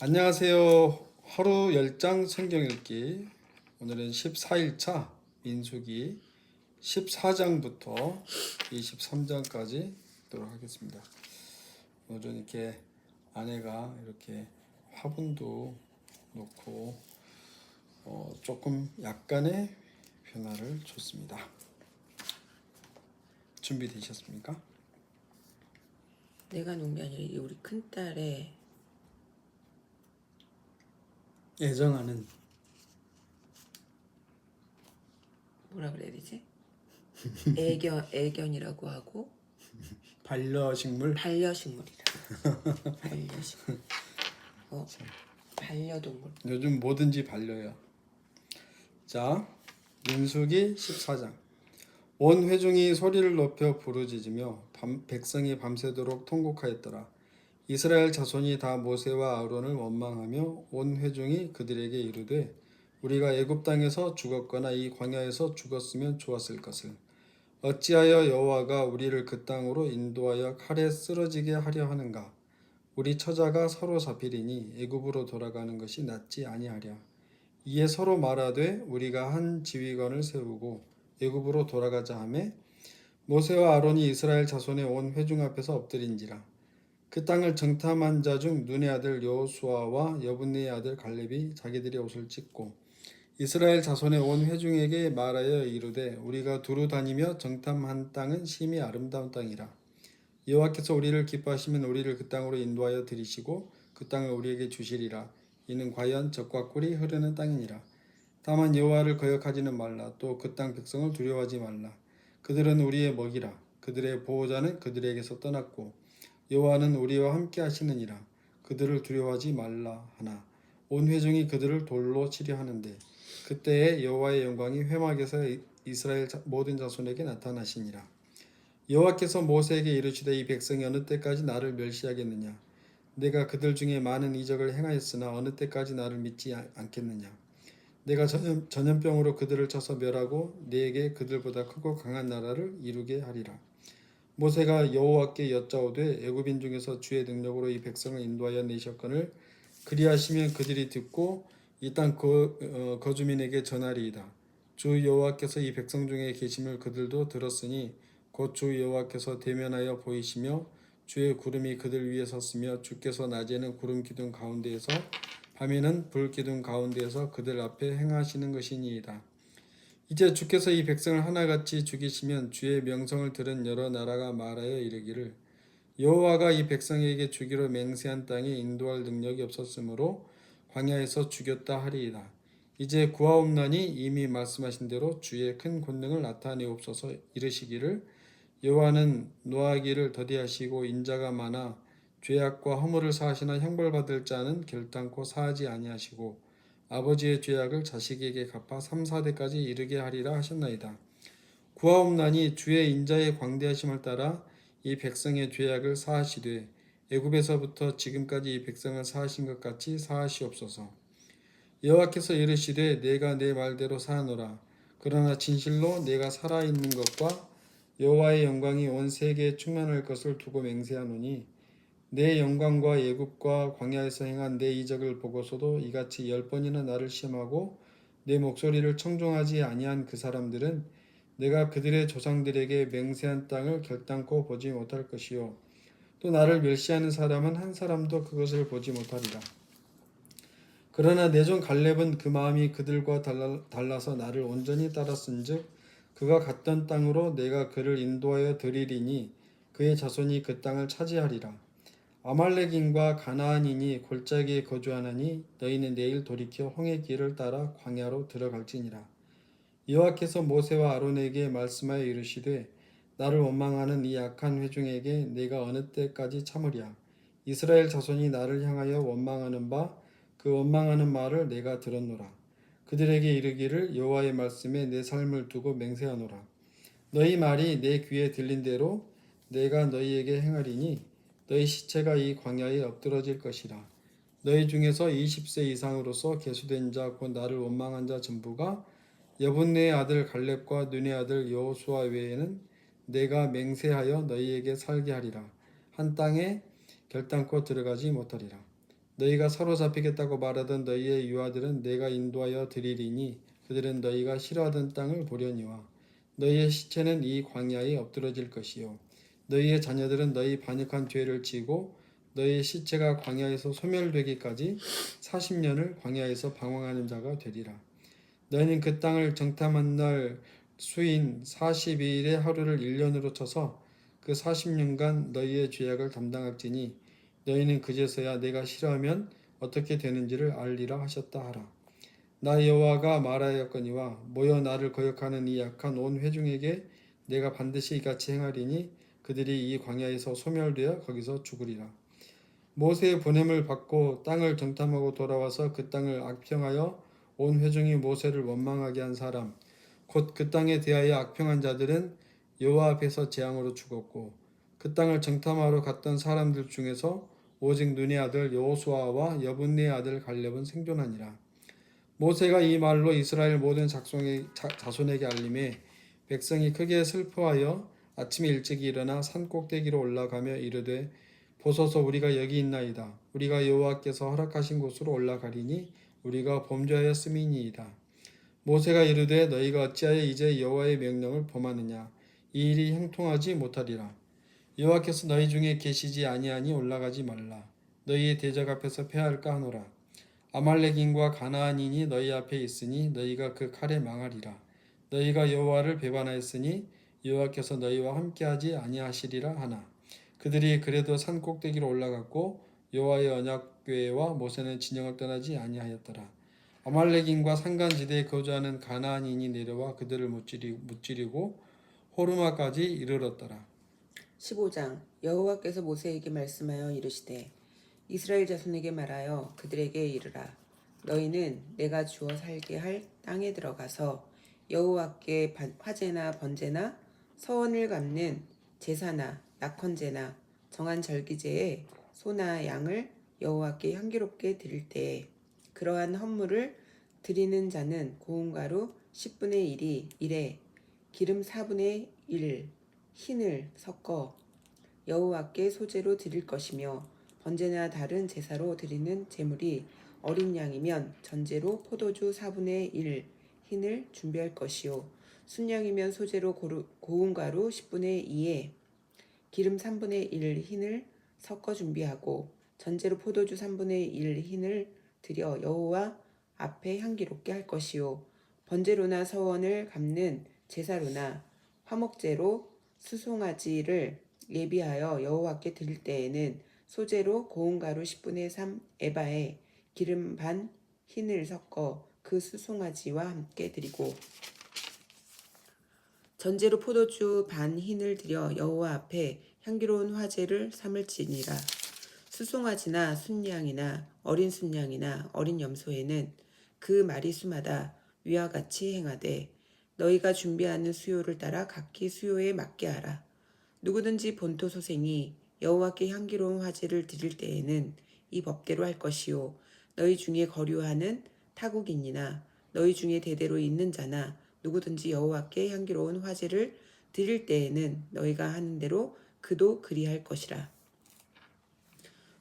안녕하세요. 하루 10장 성경 읽기. 오늘은 14일차 민수기 14장부터 23장까지 읽도록 하겠습니다. 오늘은 이렇게 아내가 이렇게 화분도 놓고 조금 약간의 변화를 줬습니다. 준비되셨습니까? 내가 놓은 게 아니라 우리 큰딸의 애정하는 뭐라 그래야 되지? 애견이라고 하고 반려식물. 반려식물이라. 반려식물. 반려동물. 요즘 뭐든지 반려요. 자, 민수기 14장. 온 회중이 소리를 높여 부르짖으며 백성이 밤새도록 통곡하였더라. 이스라엘 자손이 다 모세와 아론을 원망하며 온 회중이 그들에게 이르되 우리가 애굽 땅에서 죽었거나 이 광야에서 죽었으면 좋았을 것을 어찌하여 여호와가 우리를 그 땅으로 인도하여 칼에 쓰러지게 하려 하는가? 우리 처자가 사로잡히리니 애굽으로 돌아가는 것이 낫지 아니하랴. 이에 서로 말하되 우리가 한 지휘관을 세우고 애굽으로 돌아가자 하매 모세와 아론이 이스라엘 자손의 온 회중 앞에서 엎드린지라. 그 땅을 정탐한 자 중 눈의 아들 여호수아와 여분네의 아들 갈렙이 자기들의 옷을 찢고 이스라엘 자손의 온 회중에게 말하여 이르되 우리가 두루 다니며 정탐한 땅은 심히 아름다운 땅이라. 여호와께서 우리를 기뻐하시면 우리를 그 땅으로 인도하여 들이시고 그 땅을 우리에게 주시리라. 이는 과연 젖과 꿀이 흐르는 땅이니라. 다만 여호와를 거역하지는 말라. 또 그 땅 백성을 두려워하지 말라. 그들은 우리의 먹이라. 그들의 보호자는 그들에게서 떠났고 여호와는 우리와 함께 하시느니라. 그들을 두려워하지 말라 하나 온 회중이 그들을 돌로 치려 하는데 그때에 여호와의 영광이 회막에서 이스라엘 모든 자손에게 나타나시니라. 여호와께서 모세에게 이르시되 이 백성이 어느 때까지 나를 멸시하겠느냐? 내가 그들 중에 많은 이적을 행하였으나 어느 때까지 나를 믿지 않겠느냐? 내가 전염병으로 그들을 쳐서 멸하고 네게 그들보다 크고 강한 나라를 이루게 하리라. 모세가 여호와께 여짜오되 애굽인 중에서 주의 능력으로 이 백성을 인도하여 내셨거늘 그리하시면 그들이 듣고 이 땅 거주민에게 전하리이다. 주 여호와께서 이 백성 중에 계심을 그들도 들었으니 곧 주 여호와께서 대면하여 보이시며 주의 구름이 그들 위에 섰으며 주께서 낮에는 구름 기둥 가운데에서 밤에는 불 기둥 가운데에서 그들 앞에 행하시는 것이니이다. 이제 주께서 이 백성을 하나같이 죽이시면 주의 명성을 들은 여러 나라가 말하여 이르기를 여호와가 이 백성에게 주기로 맹세한 땅에 인도할 능력이 없었으므로 광야에서 죽였다 하리이다. 이제 구하옵나니 이미 말씀하신 대로 주의 큰 권능을 나타내옵소서. 이르시기를 여호와는 노하기를 더디하시고 인자가 많아 죄악과 허물을 사하시나 형벌받을 자는 결단코 사하지 아니하시고 아버지의 죄악을 자식에게 갚아 3, 4대까지 이르게 하리라 하셨나이다. 구하옵나니 주의 인자의 광대하심을 따라 이 백성의 죄악을 사하시되 애굽에서부터 지금까지 이 백성을 사하신 것 같이 사하시옵소서. 여호와께서 이르시되 내가 내 말대로 사하노라. 그러나 진실로 내가 살아있는 것과 여호와의 영광이 온 세계에 충만할 것을 두고 맹세하노니 내 영광과 애굽과 광야에서 행한 내 이적을 보고서도 이같이 10번이나 나를 시험하고 내 목소리를 청종하지 아니한 그 사람들은 내가 그들의 조상들에게 맹세한 땅을 결단코 보지 못할 것이요 또 나를 멸시하는 사람은 한 사람도 그것을 보지 못하리라. 그러나 내 종 갈렙은 그 마음이 그들과 달라서 나를 온전히 따랐은즉 그가 갔던 땅으로 내가 그를 인도하여 드리리니 그의 자손이 그 땅을 차지하리라. 아말렉인과 가나안인이 골짜기에 거주하나니 너희는 내일 돌이켜 홍해 길을 따라 광야로 들어갈지니라. 여호와께서 모세와 아론에게 말씀하여 이르시되 나를 원망하는 이 악한 회중에게 내가 어느 때까지 참으랴. 이스라엘 자손이 나를 향하여 원망하는 바 그 원망하는 말을 내가 들었노라. 그들에게 이르기를 여호와의 말씀에 내 삶을 두고 맹세하노라. 너희 말이 내 귀에 들린 대로 내가 너희에게 행하리니 너희 시체가 이 광야에 엎드러질 것이라. 너희 중에서 20세 이상으로서 계수된 자 곧 나를 원망한 자 전부가 여분네의 아들 갈렙과 눈의 아들 여호수아 외에는 내가 맹세하여 너희에게 살게 하리라. 한 땅에 결단코 들어가지 못하리라. 너희가 사로잡히겠다고 말하던 너희의 유아들은 내가 인도하여 드리리니 그들은 너희가 싫어하던 땅을 보려니와 너희의 시체는 이 광야에 엎드러질 것이요 너희의 자녀들은 너희 반역한 죄를 지고 너희의 시체가 광야에서 소멸되기까지 40년을 광야에서 방황하는 자가 되리라. 너희는 그 땅을 정탐한 날 수인 42일의 하루를 1년으로 쳐서 그 40년간 너희의 죄악을 담당할지니 너희는 그제서야 내가 싫어하면 어떻게 되는지를 알리라 하셨다 하라. 나 여호와가 말하였거니와 모여 나를 거역하는 이 약한 온 회중에게 내가 반드시 이같이 행하리니 그들이 이 광야에서 소멸되어 거기서 죽으리라. 모세의 보냄을 받고 땅을 정탐하고 돌아와서 그 땅을 악평하여 온 회중이 모세를 원망하게 한 사람 곧 그 땅에 대하여 악평한 자들은 여호와 앞에서 재앙으로 죽었고 그 땅을 정탐하러 갔던 사람들 중에서 오직 눈의 아들 여호수아와 여분네의 아들 갈렙은 생존하니라. 모세가 이 말로 이스라엘 모든 자손에게 알림해 백성이 크게 슬퍼하여 아침에 일찍 일어나 산 꼭대기로 올라가며 이르되 보소서 우리가 여기 있나이다. 우리가 여호와께서 허락하신 곳으로 올라가리니 우리가 범죄하였음이니이다. 모세가 이르되 너희가 어찌하여 이제 여호와의 명령을 범하느냐. 이 일이 형통하지 못하리라. 여호와께서 너희 중에 계시지 아니하니 올라가지 말라. 너희의 대적 앞에서 패할까 하노라. 아말렉인과 가나안인이 너희 앞에 있으니 너희가 그 칼에 망하리라. 너희가 여호와를 배반하였으니 여호와께서 너희와 함께하지 아니하시리라 하나. 그들이 그래도 산 꼭대기로 올라갔고 여호와의 언약궤와 모세는 진영을 떠나지 아니하였더라. 아말렉인과 산간지대에 거주하는 가나안인이 내려와 그들을 무찌르고 호르마까지 이르렀더라. 15장 여호와께서 모세에게 말씀하여 이르시되 이스라엘 자손에게 말하여 그들에게 이르라. 너희는 내가 주어 살게 할 땅에 들어가서 여호와께 화제나 번제나 서원을 갚는 제사나 낙헌제나 정한 절기제에 소나 양을 여호와께 향기롭게 드릴 때에 그러한 헌물을 드리는 자는 고운 가루 10분의 1이 1에 기름 4분의 1 흰을 섞어 여호와께 소제로 드릴 것이며 번제나 다른 제사로 드리는 제물이 어린 양이면 전제로 포도주 4분의 1 흰을 준비할 것이요 순양이면 소제로 고운 가루 10분의 2에 기름 3분의 1 흰을 섞어 준비하고 전제로 포도주 3분의 1 흰을 드려 여호와 앞에 향기롭게 할 것이요 번제로나 서원을 갚는 제사로나 화목제로 수송아지를 예비하여 여호와께 드릴 때에는 소제로 고운 가루 10분의 3 에바에 기름 반 흰을 섞어 그 수송아지와 함께 드리고 전제로 포도주 반 흰을 드려 여호와 앞에 향기로운 화제를 삼을지니라. 수송아지나 순양이나 어린 순양이나 어린 염소에는 그 마리수마다 위와 같이 행하되 너희가 준비하는 수요를 따라 각기 수요에 맞게 하라. 누구든지 본토 소생이 여호와께 향기로운 화제를 드릴 때에는 이 법대로 할 것이요 너희 중에 거류하는 타국인이나 너희 중에 대대로 있는 자나 누구든지 여호와께 향기로운 화제를 드릴 때에는 너희가 하는 대로 그도 그리할 것이라.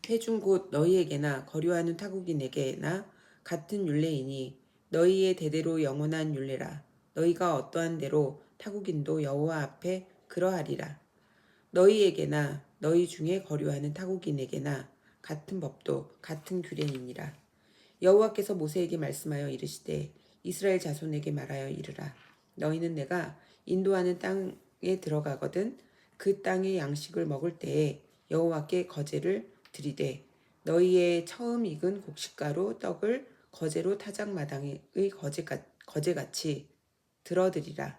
회중 곧 너희에게나 거류하는 타국인에게나 같은 율례이니 너희의 대대로 영원한 율례라. 너희가 어떠한 대로 타국인도 여호와 앞에 그러하리라. 너희에게나 너희 중에 거류하는 타국인에게나 같은 법도 같은 규례이니라. 여호와께서 모세에게 말씀하여 이르시되 이스라엘 자손에게 말하여 이르라. 너희는 내가 인도하는 땅에 들어가거든 그 땅의 양식을 먹을 때에 여호와께 거제를 드리되 너희의 처음 익은 곡식가루 떡을 거제로 타작마당의 거제같이 들어드리라.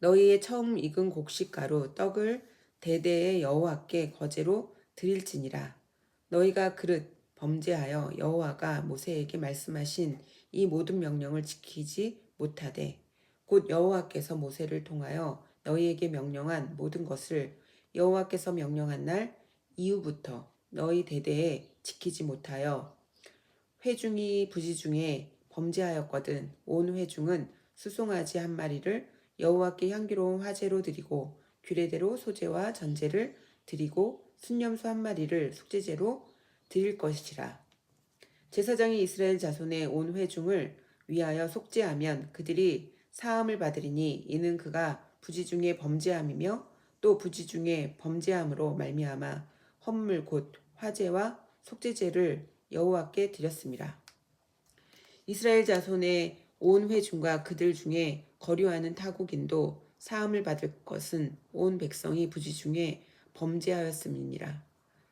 너희의 처음 익은 곡식가루 떡을 대대에 여호와께 거제로 드릴지니라. 너희가 그릇 범죄하여 여호와가 모세에게 말씀하신 이 모든 명령을 지키지 못하되 곧 여호와께서 모세를 통하여 너희에게 명령한 모든 것을 여호와께서 명령한 날 이후부터 너희 대대에 지키지 못하여 회중이 부지중에 범죄하였거든 온 회중은 수송아지 한 마리를 여호와께 향기로운 화제로 드리고 규례대로 소제와 전제를 드리고 순염소 한 마리를 속죄제로 드릴 것이라. 제사장이 이스라엘 자손의 온 회중을 위하여 속죄하면 그들이 사함을 받으리니 이는 그가 부지 중에 범죄함이며 또 부지 중에 범죄함으로 말미암아 헌물 곧 화제와 속죄제를 여호와께 드렸습니다. 이스라엘 자손의 온 회중과 그들 중에 거류하는 타국인도 사함을 받을 것은 온 백성이 부지 중에 범죄하였음이니라.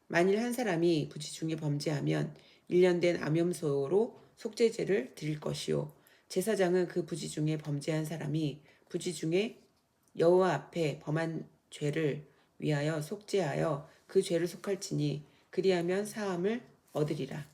만일 한 사람이 부지 중에 범죄하면 1년 된 암염소로 속죄제를 드릴 것이요 제사장은 그 부지 중에 범죄한 사람이 부지 중에 여호와 앞에 범한 죄를 위하여 속죄하여 그 죄를 속할지니 그리하면 사함을 얻으리라.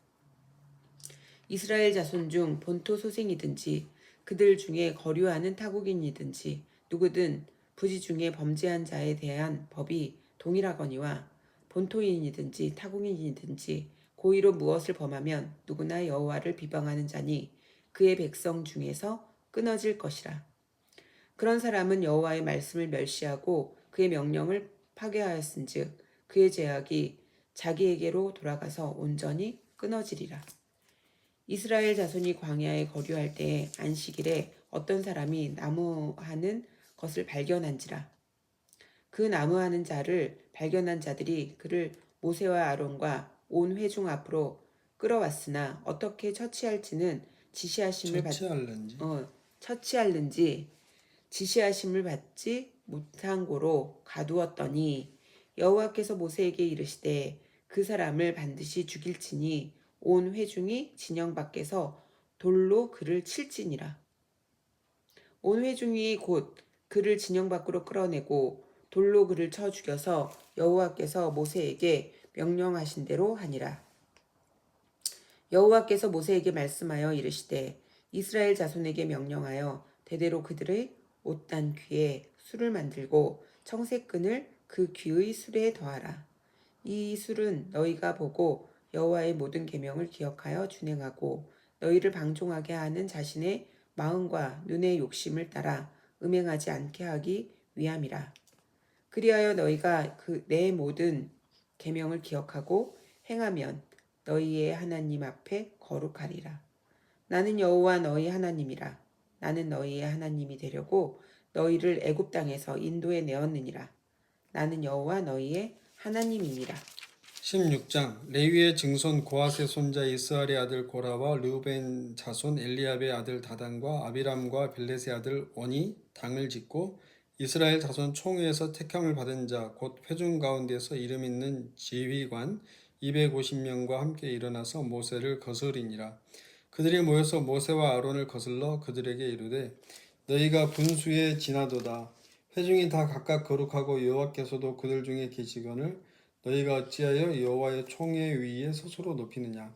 이스라엘 자손 중 본토 소생이든지 그들 중에 거류하는 타국인이든지 누구든 부지 중에 범죄한 자에 대한 법이 동일하거니와 본토인이든지 타국인이든지 고의로 무엇을 범하면 누구나 여호와를 비방하는 자니 그의 백성 중에서 끊어질 것이라. 그런 사람은 여호와의 말씀을 멸시하고 그의 명령을 파괴하였은즉 그의 죄악이 자기에게로 돌아가서 온전히 끊어지리라. 이스라엘 자손이 광야에 거류할 때에 안식일에 어떤 사람이 나무하는 것을 발견한지라. 그 나무하는 자를 발견한 자들이 그를 모세와 아론과 온 회중 앞으로 끌어왔으나 어떻게 처치할지는 처치할는지 지시하심을 받지 못한 고로 가두었더니 여호와께서 모세에게 이르시되 그 사람을 반드시 죽일지니 온 회중이 진영 밖에서 돌로 그를 칠지니라. 온 회중이 곧 그를 진영 밖으로 끌어내고 돌로 그를 쳐 죽여서 여호와께서 모세에게 명령하신 대로 하니라. 여호와께서 모세에게 말씀하여 이르시되 이스라엘 자손에게 명령하여 대대로 그들의 옷단 귀에 술을 만들고 청색끈을 그 귀의 술에 더하라. 이 술은 너희가 보고 여호와의 모든 계명을 기억하여 준행하고 너희를 방종하게 하는 자신의 마음과 눈의 욕심을 따라 음행하지 않게 하기 위함이라. 그리하여 너희가 내 모든 계명을 기억하고 행하면 너희의 하나님 앞에 거룩하리라. 나는 여호와 너희 하나님이라. 나는 너희의 하나님이 되려고 너희를 애굽 땅에서 인도해 내었느니라. 나는 여호와 너희의 하나님이니라. 16장 레위의 증손 고핫의 손자 이스할의 아들 고라와 르우벤 자손 엘리압의 아들 다단과 아비람과 벨렛의 아들 원이 당을 짓고 이스라엘 자손 총회에서 택함을 받은 자 곧 회중 가운데서 이름 있는 지휘관 250명과 함께 일어나서 모세를 거스리니라. 그들이 모여서 모세와 아론을 거슬러 그들에게 이르되 너희가 분수에 지나도다. 회중이 다 각각 거룩하고 여호와께서도 그들 중에 계시거늘 너희가 어찌하여 여호와의 총회 위에 스스로 높이느냐.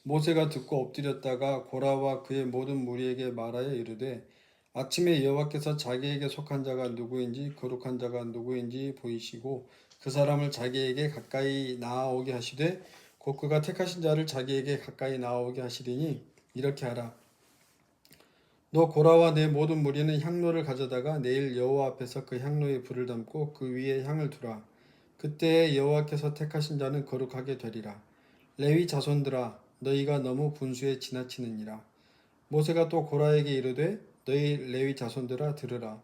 모세가 듣고 엎드렸다가 고라와 그의 모든 무리에게 말하여 이르되 아침에 여호와께서 자기에게 속한 자가 누구인지 거룩한 자가 누구인지 보이시고 그 사람을 자기에게 가까이 나아오게 하시되 곧 그가 택하신 자를 자기에게 가까이 나아오게 하시리니 이렇게 하라. 너 고라와 내 모든 무리는 향로를 가져다가 내일 여호와 앞에서 그 향로에 불을 담고 그 위에 향을 두라. 그때에 여호와께서 택하신 자는 거룩하게 되리라. 레위 자손들아 너희가 너무 분수에 지나치느니라. 모세가 또 고라에게 이르되 너희 레위 자손들아 들으라.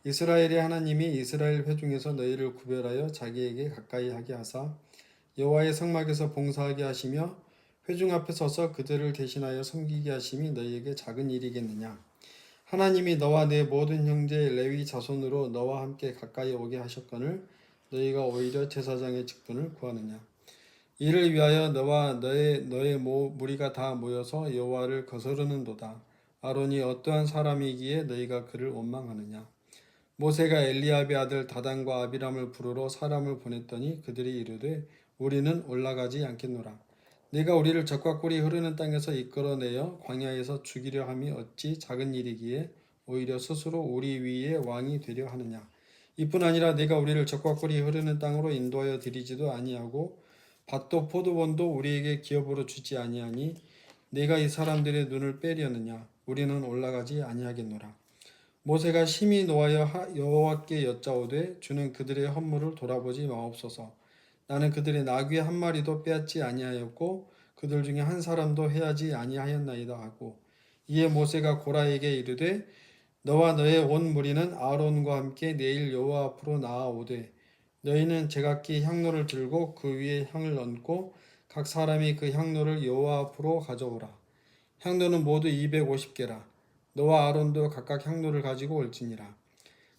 이스라엘의 하나님이 이스라엘 회중에서 너희를 구별하여 자기에게 가까이 하게 하사 여호와의 성막에서 봉사하게 하시며 회중 앞에 서서 그들을 대신하여 섬기게 하심이 너희에게 작은 일이겠느냐. 하나님이 너와 내 모든 형제 레위 자손으로 너와 함께 가까이 오게 하셨거늘 너희가 오히려 제사장의 직분을 구하느냐. 이를 위하여 너와 너의 무리가 다 모여서 여호와를 거스르는도다. 아론이 어떠한 사람이기에 너희가 그를 원망하느냐. 모세가 엘리압의 아들 다단과 아비람을 부르러 사람을 보냈더니 그들이 이르되 우리는 올라가지 않겠노라. 네가 우리를 적과 꿀이 흐르는 땅에서 이끌어내어 광야에서 죽이려 함이 어찌 작은 일이기에 오히려 스스로 우리 위에 왕이 되려 하느냐. 이뿐 아니라 네가 우리를 적과 꿀이 흐르는 땅으로 인도하여 드리지도 아니하고 밭도 포도원도 우리에게 기업으로 주지 아니하니 네가 이 사람들의 눈을 빼려느냐. 우리는 올라가지 아니하겠노라. 모세가 심히 노하여 여호와께 여짜오되 주는 그들의 헌물을 돌아보지 마옵소서. 나는 그들의 나귀 한 마리도 빼앗지 아니하였고 그들 중에 한 사람도 해하지 아니하였나이다 하고 이에 모세가 고라에게 이르되 너와 너의 온 무리는 아론과 함께 내일 여호와 앞으로 나아오되 너희는 제각기 향로를 들고 그 위에 향을 얹고 각 사람이 그 향로를 여호와 앞으로 가져오라. 향로는 모두 250개라. 너와 아론도 각각 향로를 가지고 올지니라.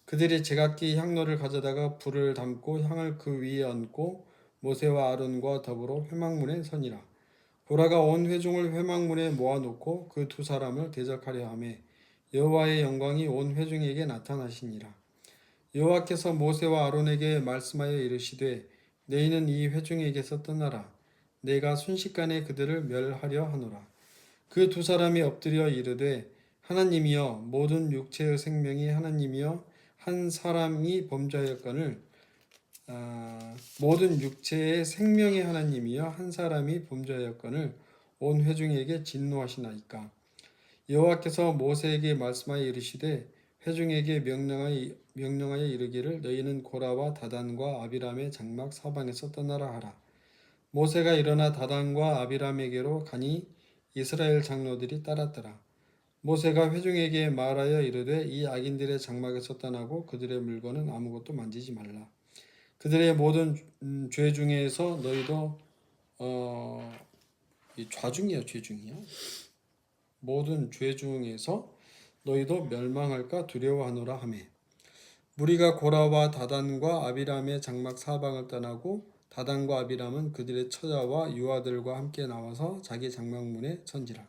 그들이 제각기 향로를 가져다가 불을 담고 향을 그 위에 얹고 모세와 아론과 더불어 회막문에 서니라. 보라가 온 회중을 회막문에 모아놓고 그 두 사람을 대적하려 하매 여호와의 영광이 온 회중에게 나타나시니라. 여호와께서 모세와 아론에게 말씀하여 이르시되 너희는 이 회중에게서 떠나라. 내가 순식간에 그들을 멸하려 하노라. 그 두 사람이 엎드려 이르되 하나님이여 모든 육체의 생명이 하나님이여 한 사람이 범죄하였거늘 모든 육체의 생명의 하나님이여 한 사람이 범죄하였거늘 온 회중에게 진노하시나이까. 여호와께서 모세에게 말씀하여 이르시되 회중에게 명령하여 이르기를 너희는 고라와 다단과 아비람의 장막 사방에서 떠나라 하라. 모세가 일어나 다단과 아비람에게로 가니 이스라엘 장로들이 따랐더라. 모세가 회중에게 말하여 이르되 이 악인들의 장막에서 떠나고 그들의 물건은 아무것도 만지지 말라. 그들의 모든 죄 중에서 너희도 이 좌중이야 죄중이야 모든 죄 중에서 너희도 멸망할까 두려워하노라 하매 무리가 고라와 다단과 아비람의 장막 사방을 떠나고 다단과 아비람은 그들의 처자와 유아들과 함께 나와서 자기 장막문에 선지라.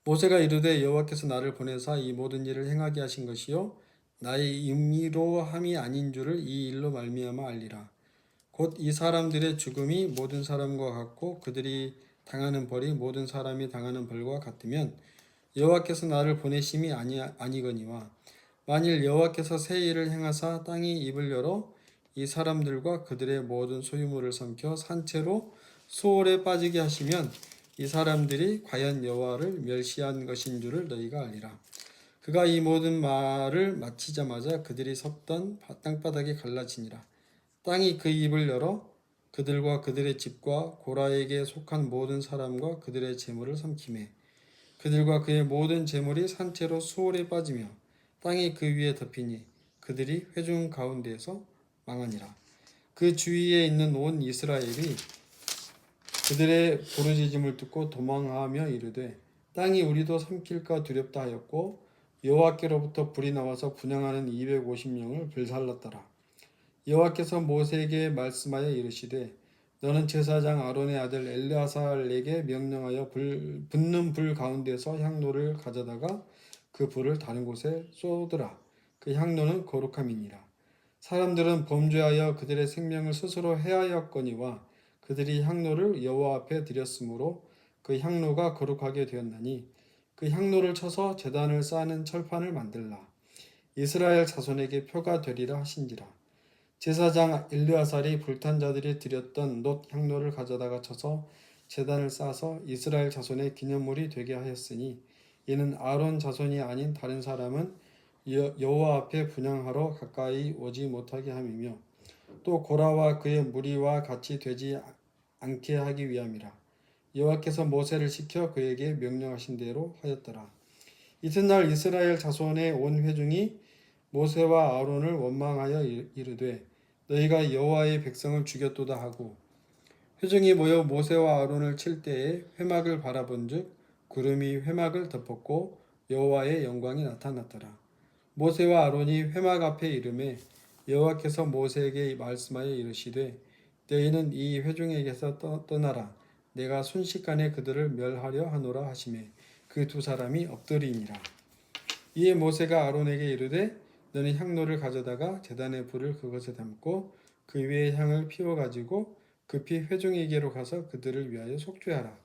모세가 이르되 여호와께서 나를 보내사 이 모든 일을 행하게 하신 것이요 나의 임의로 함이 아닌 줄을 이 일로 말미암아 알리라. 곧 이 사람들의 죽음이 모든 사람과 같고 그들이 당하는 벌이 모든 사람이 당하는 벌과 같으면 여호와께서 나를 보내심이 아니거니와 만일 여호와께서 새 일을 행하사 땅이 입을 열어 이 사람들과 그들의 모든 소유물을 삼켜 산채로 수월에 빠지게 하시면 이 사람들이 과연 여호와를 멸시한 것인 줄을 너희가 알리라. 그가 이 모든 말을 마치자마자 그들이 섰던 땅바닥이 갈라지니라. 땅이 그 입을 열어 그들과 그들의 집과 고라에게 속한 모든 사람과 그들의 재물을 삼키매 그들과 그의 모든 재물이 산채로 수월에 빠지며 땅이 그 위에 덮이니 그들이 회중 가운데에서 망하니라. 그 주위에 있는 온 이스라엘이 그들의 부르짖음을 듣고 도망하며 이르되 땅이 우리도 삼킬까 두렵다 하였고 여호와께로부터 불이 나와서 분향하는 250명을 불살랐더라. 여호와께서 모세에게 말씀하여 이르시되 너는 제사장 아론의 아들 엘르아살에게 명령하여 붙는 불 가운데서 향로를 가져다가 그 불을 다른 곳에 쏟으라. 그 향로는 거룩함이니라. 사람들은 범죄하여 그들의 생명을 스스로 해하였거니와 그들이 향로를 여호와 앞에 드렸으므로 그 향로가 거룩하게 되었나니 그 향로를 쳐서 제단을 쌓는 철판을 만들라. 이스라엘 자손에게 표가 되리라 하신지라. 제사장 엘르아살이 불탄 자들이 드렸던 놋 향로를 가져다가 쳐서 제단을 쌓아서 이스라엘 자손의 기념물이 되게 하였으니 이는 아론 자손이 아닌 다른 사람은 여호와 앞에 분향하러 가까이 오지 못하게 함이며 또 고라와 그의 무리와 같이 되지 않게 하기 위함이라. 여호와께서 모세를 시켜 그에게 명령하신 대로 하였더라. 이튿날 이스라엘 자손의 온 회중이 모세와 아론을 원망하여 이르되 너희가 여호와의 백성을 죽였도다 하고 회중이 모여 모세와 아론을 칠 때에 회막을 바라본즉 구름이 회막을 덮었고 여호와의 영광이 나타났더라. 모세와 아론이 회막 앞에 이르매 여호와께서 모세에게 말씀하여 이르시되 너희는 이 회중에게서 떠나라. 내가 순식간에 그들을 멸하려 하노라 하시매 그 두 사람이 엎드리니라. 이에 모세가 아론에게 이르되 너는 향로를 가져다가 제단의 불을 그것에 담고 그 위에 향을 피워 가지고 급히 회중에게로 가서 그들을 위하여 속죄하라.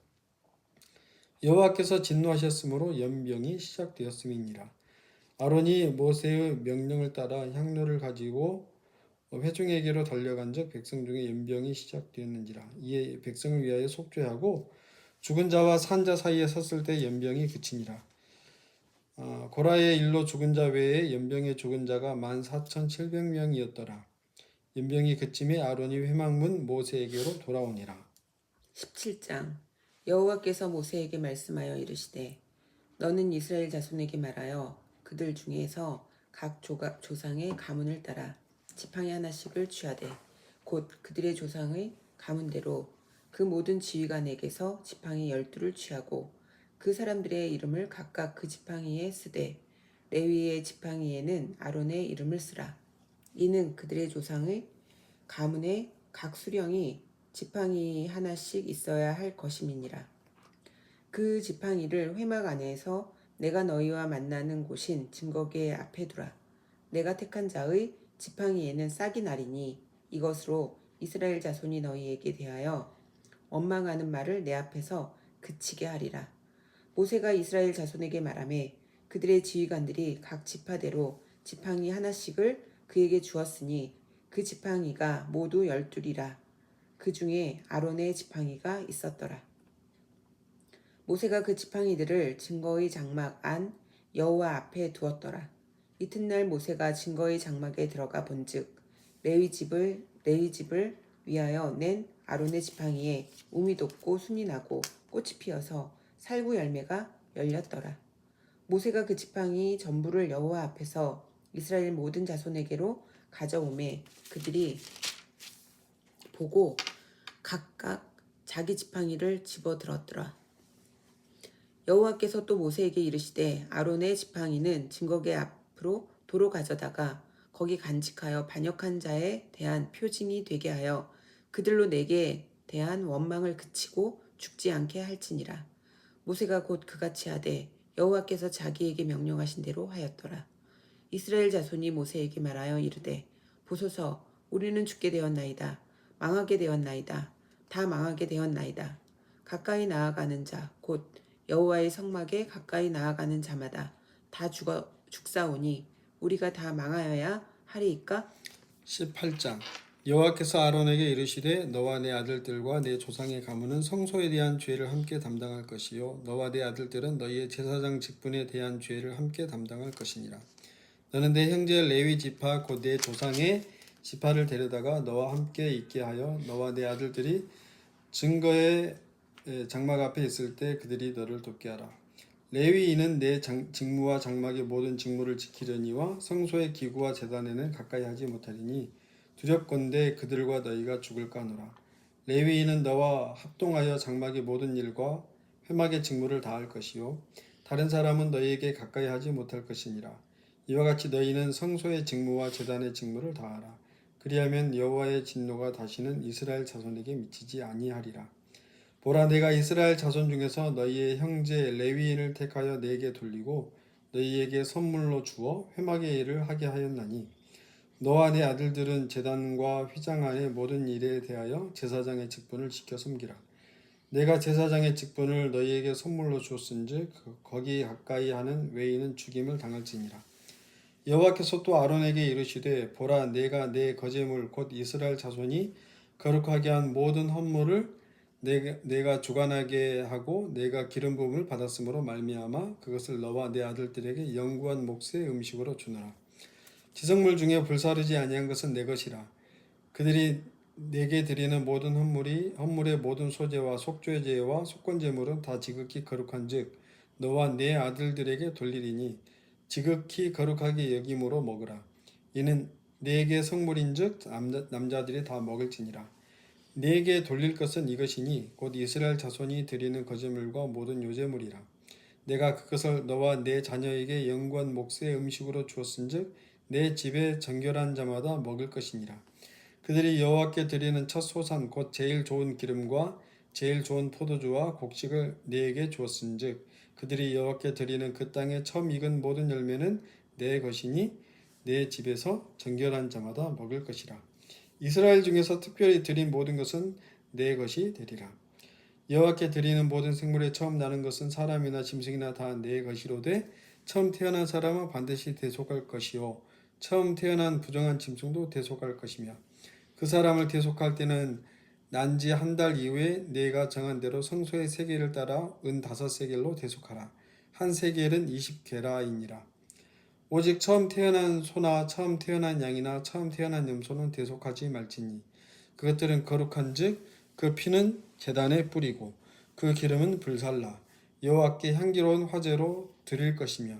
여호와께서 진노하셨으므로 연병이 시작되었음이니라. 아론이 모세의 명령을 따라 향로를 가지고 회중에게로 달려간즉 백성 중에 연병이 시작되었는지라. 이에 백성을 위하여 속죄하고 죽은 자와 산 자 사이에 섰을 때 연병이 그치니라. 고라의 일로 죽은 자 외에 연병에 죽은 자가 14,700명이었더라. 민병이 그쯤에 아론이 회막문 모세에게로 돌아오니라. 17장 여호와께서 모세에게 말씀하여 이르시되 너는 이스라엘 자손에게 말하여 그들 중에서 각 조상의 가문을 따라 지팡이 하나씩을 취하되 곧 그들의 조상의 가문대로 그 모든 지휘관에게서 지팡이 12를 취하고 그 사람들의 이름을 각각 그 지팡이에 쓰되 레위의 지팡이에는 아론의 이름을 쓰라. 이는 그들의 조상의 가문의 각 수령이 지팡이 하나씩 있어야 할 것임이니라. 그 지팡이를 회막 안에서 내가 너희와 만나는 곳인 증거궤 앞에 두라. 내가 택한 자의 지팡이에는 싹이 나리니 이것으로 이스라엘 자손이 너희에게 대하여 원망하는 말을 내 앞에서 그치게 하리라. 모세가 이스라엘 자손에게 말하매 그들의 지휘관들이 각 지파대로 지팡이 하나씩을 그에게 주었으니 그 지팡이가 모두 12이라. 그 중에 아론의 지팡이가 있었더라. 모세가 그 지팡이들을 증거의 장막 안 여호와 앞에 두었더라. 이튿날 모세가 증거의 장막에 들어가 본즉 레위 집을 위하여 낸 아론의 지팡이에 움이 돋고 순이 나고 꽃이 피어서 살구 열매가 열렸더라. 모세가 그 지팡이 전부를 여호와 앞에서 이스라엘 모든 자손에게로 가져오매 그들이 보고 각각 자기 지팡이를 집어들었더라. 여호와께서 또 모세에게 이르시되 아론의 지팡이는 증거궤 앞으로 도로 가져다가 거기 간직하여 반역한 자에 대한 표징이 되게 하여 그들로 내게 대한 원망을 그치고 죽지 않게 할지니라. 모세가 곧 그같이 하되 여호와께서 자기에게 명령하신 대로 하였더라. 이스라엘 자손이 모세에게 말하여 이르되 보소서 우리는 죽게 되었나이다. 망하게 되었나이다. 다 망하게 되었나이다. 가까이 나아가는 자 곧 여호와의 성막에 가까이 나아가는 자마다 다 죽사오니 우리가 다 망하여야 하리이까? 18장 여호와께서 아론에게 이르시되 너와 내 아들들과 내 조상의 가문은 성소에 대한 죄를 함께 담당할 것이요 너와 내 아들들은 너희의 제사장 직분에 대한 죄를 함께 담당할 것이니라. 너는 내 형제 레위 지파 곧 내 조상의 지파를 데려다가 너와 함께 있게 하여 너와 내 아들들이 증거의 장막 앞에 있을 때 그들이 너를 돕게 하라. 레위인은 내 직무와 장막의 모든 직무를 지키려니와 성소의 기구와 제단에는 가까이 하지 못하리니 두렵건대 그들과 너희가 죽을까 하노라. 레위인은 너와 합동하여 장막의 모든 일과 회막의 직무를 다할 것이요 다른 사람은 너희에게 가까이 하지 못할 것이니라. 이와 같이 너희는 성소의 직무와 제단의 직무를 다하라. 그리하면 여호와의 진노가 다시는 이스라엘 자손에게 미치지 아니하리라. 보라 내가 이스라엘 자손 중에서 너희의 형제 레위인을 택하여 내게 돌리고 너희에게 선물로 주어 회막의 일을 하게 하였나니 너와 내 아들들은 제단과 휘장 안의 모든 일에 대하여 제사장의 직분을 지켜 섬기라. 내가 제사장의 직분을 너희에게 선물로 주었은즉 거기 가까이 하는 외인은 죽임을 당할지니라. 여호와께서 또 아론에게 이르시되 보라 내가 내 거제물 곧 이스라엘 자손이 거룩하게 한 모든 헌물을 내가 주관하게 하고 내가 기름 부음을 받았으므로 말미암아 그것을 너와 내 아들들에게 영구한 몫의 음식으로 주노라. 지성물 중에 불사르지 아니한 것은 내 것이라. 그들이 내게 드리는 모든 헌물의 모든 소제와 속죄제와 속건제물은 다 지극히 거룩한즉 너와 내 아들들에게 돌리리니 지극히 거룩하게 여김으로 먹으라. 이는 내게 성물인즉 남자들이 다 먹을지니라. 내게 돌릴 것은 이것이니 곧 이스라엘 자손이 드리는 거제물과 모든 요제물이라. 내가 그것을 너와 내 자녀에게 영구한 몫의 음식으로 주었은즉 내 집에 정결한 자마다 먹을 것이니라. 그들이 여호와께 드리는 첫 소산 곧 제일 좋은 기름과 제일 좋은 포도주와 곡식을 내게 주었은즉 그들이 여호와께 드리는 그 땅에 처음 익은 모든 열매는 내 것이니 내 집에서 정결한 자마다 먹을 것이라. 이스라엘 중에서 특별히 드린 모든 것은 내 것이 되리라. 여호와께 드리는 모든 생물에 처음 나는 것은 사람이나 짐승이나 다 내 것이로되 처음 태어난 사람은 반드시 대속할 것이요 처음 태어난 부정한 짐승도 대속할 것이며 그 사람을 대속할 때는 난지 한 달 이후에 내가 정한 대로 성소의 세겔을 따라 은 5세겔로 대속하라. 한 세겔은 20게라이니라. 오직 처음 태어난 소나 처음 태어난 양이나 처음 태어난 염소는 대속하지 말지니 그것들은 거룩한즉 그 피는 제단에 뿌리고 그 기름은 불살라 여호와께 향기로운 화제로 드릴 것이며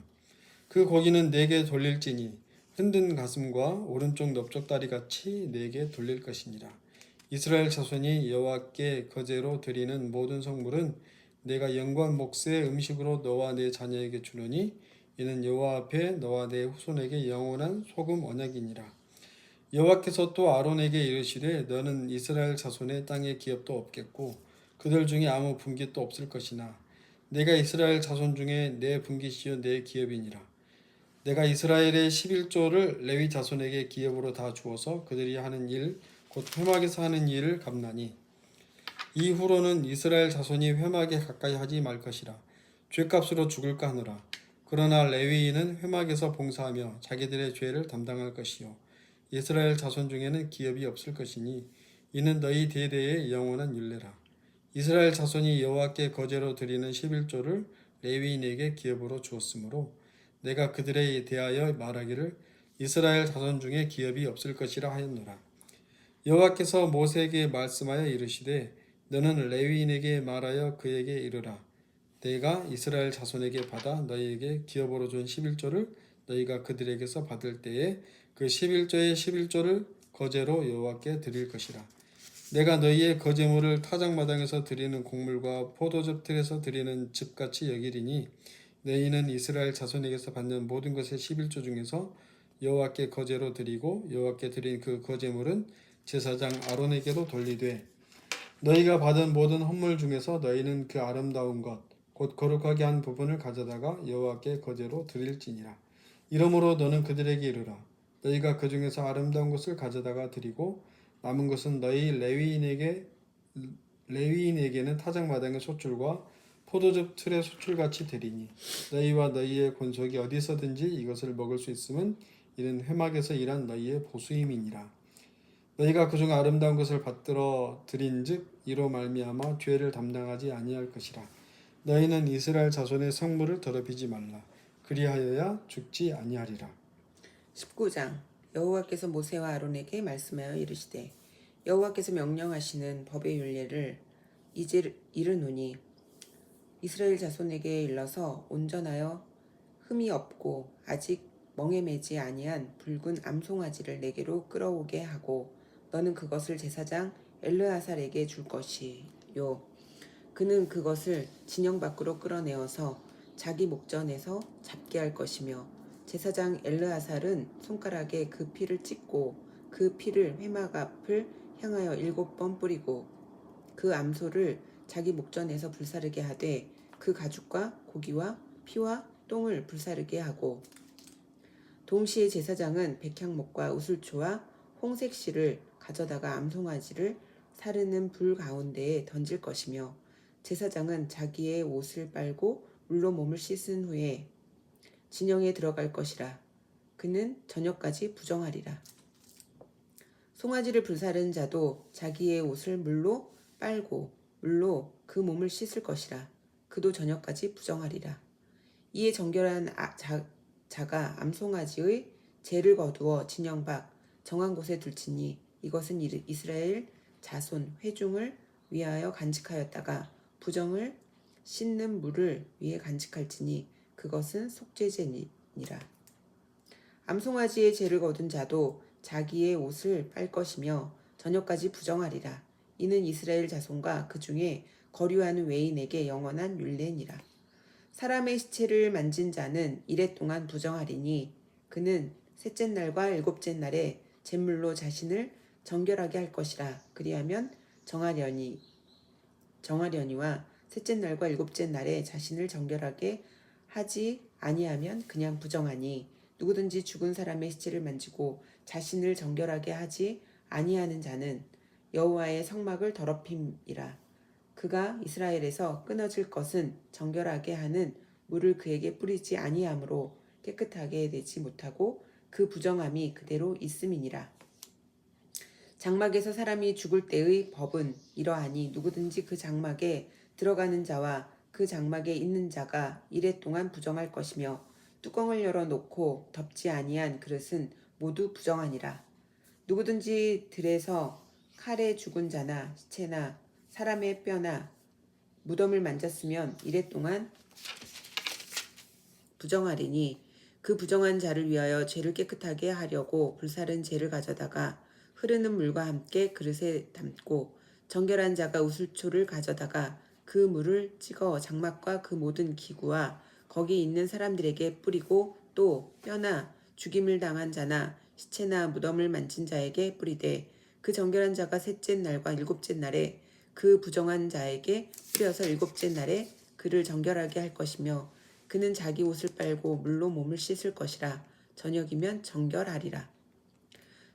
그 고기는 네게 돌릴지니 흔든 가슴과 오른쪽 넓적다리 같이 네게 돌릴 것이니라. 이스라엘 자손이 여호와께 거제로 드리는 모든 성물은 내가 영광 몫의 음식으로 너와 내 자녀에게 주노니 이는 여호와 앞에 너와 내 후손에게 영원한 소금 언약이니라. 여호와께서 또 아론에게 이르시되 너는 이스라엘 자손의 땅에 기업도 없겠고 그들 중에 아무 분깃도 없을 것이나 내가 이스라엘 자손 중에 내 분깃이요 내 기업이니라. 내가 이스라엘의 11조를 레위 자손에게 기업으로 다 주어서 그들이 하는 일 곧 회막에서 하는 일을 갚나니 이후로는 이스라엘 자손이 회막에 가까이 하지 말 것이라 죗값으로 죽을까 하노라. 그러나 레위인은 회막에서 봉사하며 자기들의 죄를 담당할 것이요 이스라엘 자손 중에는 기업이 없을 것이니 이는 너희 대대의 영원한 율례라. 이스라엘 자손이 여호와께 거제로 드리는 11조를 레위인에게 기업으로 주었으므로 내가 그들에 대하여 말하기를 이스라엘 자손 중에 기업이 없을 것이라 하였노라. 여호와께서 모세에게 말씀하여 이르시되 너는 레위인에게 말하여 그에게 이르라. 내가 이스라엘 자손에게 받아 너희에게 기업으로 준 11조를 너희가 그들에게서 받을 때에 그 11조의 11조를 거제로 여호와께 드릴 것이라. 내가 너희의 거제물을 타작마당에서 드리는 곡물과 포도즙 틀에서 드리는 즙같이 여기리니 너희는 이스라엘 자손에게서 받는 모든 것의 11조 중에서 여호와께 거제로 드리고 여호와께 드린 그 거제물은 제사장 아론에게로 돌리되 너희가 받은 모든 헌물 중에서 너희는 그 아름다운 것 곧 거룩하게 한 부분을 가져다가 여호와께 거제로 드릴지니라. 이러므로 너는 그들에게 이르라. 너희가 그 중에서 아름다운 것을 가져다가 드리고 남은 것은 너희 레위인에게는 타작마당의 소출과 포도즙 틀의 소출같이 되리니 너희와 너희의 권속이 어디서든지 이것을 먹을 수 있음은 이는 회막에서 일한 너희의 보수임이니라. 너희가 그중 아름다운 것을 받들어 드린즉 이로 말미암아 죄를 담당하지 아니할 것이라. 너희는 이스라엘 자손의 성물을 더럽히지 말라. 그리하여야 죽지 아니하리라. 19장 여호와께서 모세와 아론에게 말씀하여 이르시되 여호와께서 명령하시는 법의 율례를 이제 이르노니 이스라엘 자손에게 일러서 온전하여 흠이 없고 아직 멍에 매지 아니한 붉은 암송아지를 내게로 끌어오게 하고 너는 그것을 제사장 엘르아살에게 줄 것이요 그는 그것을 진영 밖으로 끌어내어서 자기 목전에서 잡게 할 것이며 제사장 엘르아살은 손가락에 그 피를 찍고 그 피를 회막 앞을 향하여 7번 뿌리고 그 암소를 자기 목전에서 불사르게 하되 그 가죽과 고기와 피와 똥을 불사르게 하고 동시에 제사장은 백향목과 우슬초와 홍색실을 가져다가 암송아지를 사르는 불 가운데에 던질 것이며 제사장은 자기의 옷을 빨고 물로 몸을 씻은 후에 진영에 들어갈 것이라. 그는 저녁까지 부정하리라. 송아지를 불사른 자도 자기의 옷을 물로 빨고 물로 그 몸을 씻을 것이라. 그도 저녁까지 부정하리라. 이에 정결한 자가 암송아지의 죄를 거두어 진영 밖 정한 곳에 둘지니 이것은 이스라엘 자손 회중을 위하여 간직하였다가 부정을 씻는 물을 위해 간직할지니 그것은 속죄제니라. 암송아지의 죄를 거둔 자도 자기의 옷을 빨 것이며 저녁까지 부정하리라. 이는 이스라엘 자손과 그 중에 거류하는 외인에게 영원한 율례니라. 사람의 시체를 만진 자는 이레 동안 부정하리니 그는 셋째 날과 일곱째 날에 제물로 자신을 정결하게 할 것이라. 그리하면 정하려니와 셋째 날과 일곱째 날에 자신을 정결하게 하지 아니하면 그냥 부정하니 누구든지 죽은 사람의 시체를 만지고 자신을 정결하게 하지 아니하는 자는 여호와의 성막을 더럽힘이라. 그가 이스라엘에서 끊어질 것은 정결하게 하는 물을 그에게 뿌리지 아니하므로 깨끗하게 되지 못하고 그 부정함이 그대로 있음이니라. 장막에서 사람이 죽을 때의 법은 이러하니 누구든지 그 장막에 들어가는 자와 그 장막에 있는 자가 이레 동안 부정할 것이며 뚜껑을 열어 놓고 덮지 아니한 그릇은 모두 부정하니라. 누구든지 들에서 칼에 죽은 자나 시체나 사람의 뼈나 무덤을 만졌으면 이래 동안 부정하리니 그 부정한 자를 위하여 죄를 깨끗하게 하려고 불사른 재를 가져다가 흐르는 물과 함께 그릇에 담고 정결한 자가 우슬초를 가져다가 그 물을 찍어 장막과 그 모든 기구와 거기 있는 사람들에게 뿌리고 또 뼈나 죽임을 당한 자나 시체나 무덤을 만진 자에게 뿌리되 그 정결한 자가 셋째 날과 일곱째 날에 그 부정한 자에게 뿌려서 일곱째 날에 그를 정결하게 할 것이며 그는 자기 옷을 빨고 물로 몸을 씻을 것이라. 저녁이면 정결하리라.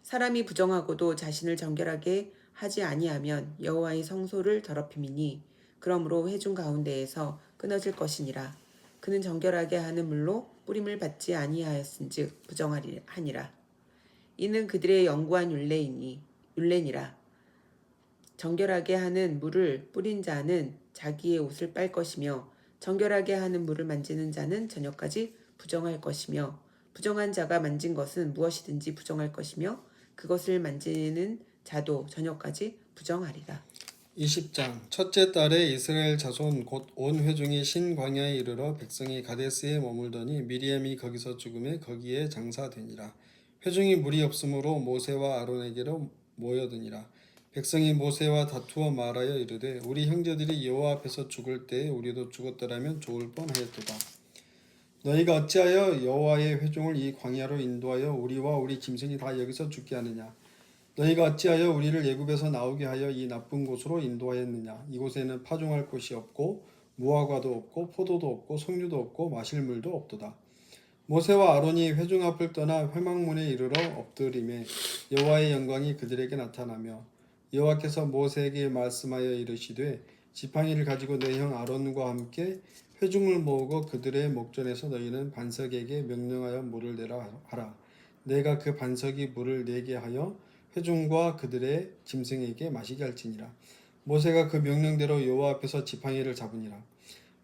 사람이 부정하고도 자신을 정결하게 하지 아니하면 여호와의 성소를 더럽힘이니 그러므로 회중 가운데에서 끊어질 것이니라. 그는 정결하게 하는 물로 뿌림을 받지 아니하였은즉 부정하니라. 이는 그들의 영구한 율례니라. 정결하게 하는 물을 뿌린 자는 자기의 옷을 빨 것이며 정결하게 하는 물을 만지는 자는 저녁까지 부정할 것이며 부정한 자가 만진 것은 무엇이든지 부정할 것이며 그것을 만지는 자도 저녁까지 부정하리라. 20장 첫째 달에 이스라엘 자손 곧 온 회중이 신 광야에 이르러 백성이 가데스에 머물더니 미리암이 거기서 죽음에 거기에 장사되니라. 회중이 물이 없으므로 모세와 아론에게로 모여드니라. 백성이 모세와 다투어 말하여 이르되 우리 형제들이 여호와 앞에서 죽을 때에 우리도 죽었더라면 좋을 뻔하였도다. 너희가 어찌하여 여호와의 회중을 이 광야로 인도하여 우리와 우리 짐승이 다 여기서 죽게 하느냐? 너희가 어찌하여 우리를 애굽에서 나오게 하여 이 나쁜 곳으로 인도하였느냐? 이곳에는 파종할 곳이 없고 무화과도 없고 포도도 없고 석류도 없고 마실 물도 없도다. 모세와 아론이 회중 앞을 떠나 회막문에 이르러 엎드림에 여호와의 영광이 그들에게 나타나며 여호와께서 모세에게 말씀하여 이르시되 지팡이를 가지고 내 형 아론과 함께 회중을 모으고 그들의 목전에서 너희는 반석에게 명령하여 물을 내라 하라. 내가 그 반석이 물을 내게 하여 회중과 그들의 짐승에게 마시게 할지니라. 모세가 그 명령대로 여호와 앞에서 지팡이를 잡으니라.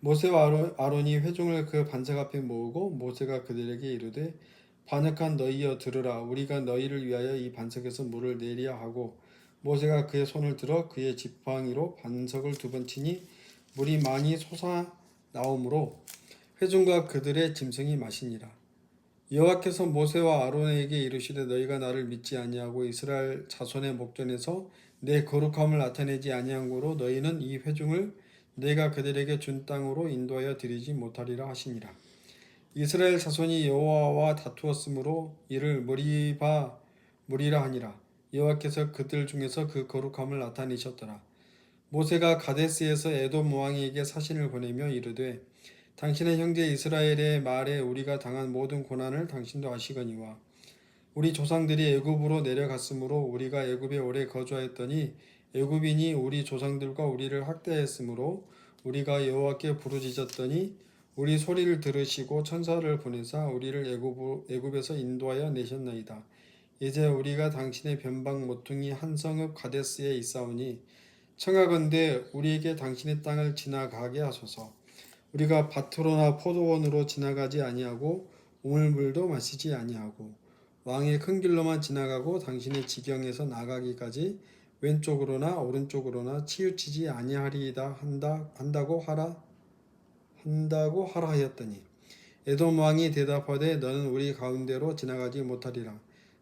모세와 아론이 회중을 그 반석 앞에 모으고 모세가 그들에게 이르되 반역한 너희여 들으라. 우리가 너희를 위하여 이 반석에서 물을 내리야 하고 모세가 그의 손을 들어 그의 지팡이로 반석을 두 번 치니 물이 많이 솟아 나오므로 회중과 그들의 짐승이 마시니라. 여호와께서 모세와 아론에게 이르시되 너희가 나를 믿지 아니하고 이스라엘 자손의 목전에서 내 거룩함을 나타내지 아니한 고로 너희는 이 회중을 내가 그들에게 준 땅으로 인도하여 드리지 못하리라 하시니라. 이스라엘 자손이 여호와와 다투었으므로 이를 무리라 하니라. 여호와께서 그들 중에서 그 거룩함을 나타내셨더라. 모세가 가데스에서 에돔 왕에게 사신을 보내며 이르되 당신의 형제 이스라엘의 말에 우리가 당한 모든 고난을 당신도 아시거니와 우리 조상들이 애굽으로 내려갔으므로 우리가 애굽에 오래 거주하였더니 애굽인이 우리 조상들과 우리를 학대하였으므로 우리가 여호와께 부르짖었더니 우리 소리를 들으시고 천사를 보내사 우리를 애굽에서 인도하여 내셨나이다. 이제 우리가 당신의 변방 모퉁이 한 성읍 가데스에 있사오니 청하건대 우리에게 당신의 땅을 지나가게 하소서. 우리가 밭으로나 포도원으로 지나가지 아니하고 우물물도 마시지 아니하고 왕의 큰 길로만 지나가고 당신의 지경에서 나가기까지 왼쪽으로나 오른쪽으로나 치우치지 아니하리이다 한다고 하라 하였더니 에돔 왕이 대답하되 너는 우리 가운데로 지나가지 못하리라.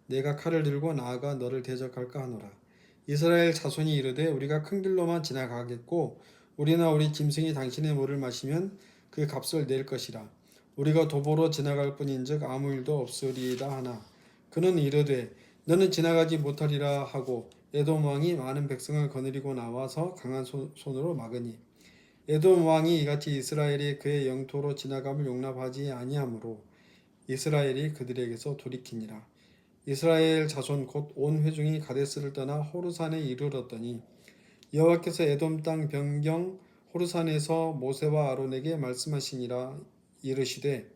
내가 칼을 들고 나아가 너를 대적할까 하노라. 이스라엘 자손이 이르되 우리가 큰 길로만 지나가겠고 우리나 우리 짐승이 당신의 물을 마시면 그 값을 낼 것이라. 우리가 도보로 지나갈 뿐인즉 아무 일도 없으리이다 하나 그는 이르되 너는 지나가지 못하리라 하고 에돔 왕이 많은 백성을 거느리고 나와서 강한 손으로 막으니 에돔 왕이 이같이 이스라엘이 그의 영토로 지나감을 용납하지 아니하므로 이스라엘이 그들에게서 돌이키니라. 이스라엘 자손 곧 온 회중이 가데스를 떠나 호르산에 이르렀더니 여호와께서 에돔 땅 변경 호르산에서 모세와 아론에게 말씀하시니라. 이르시되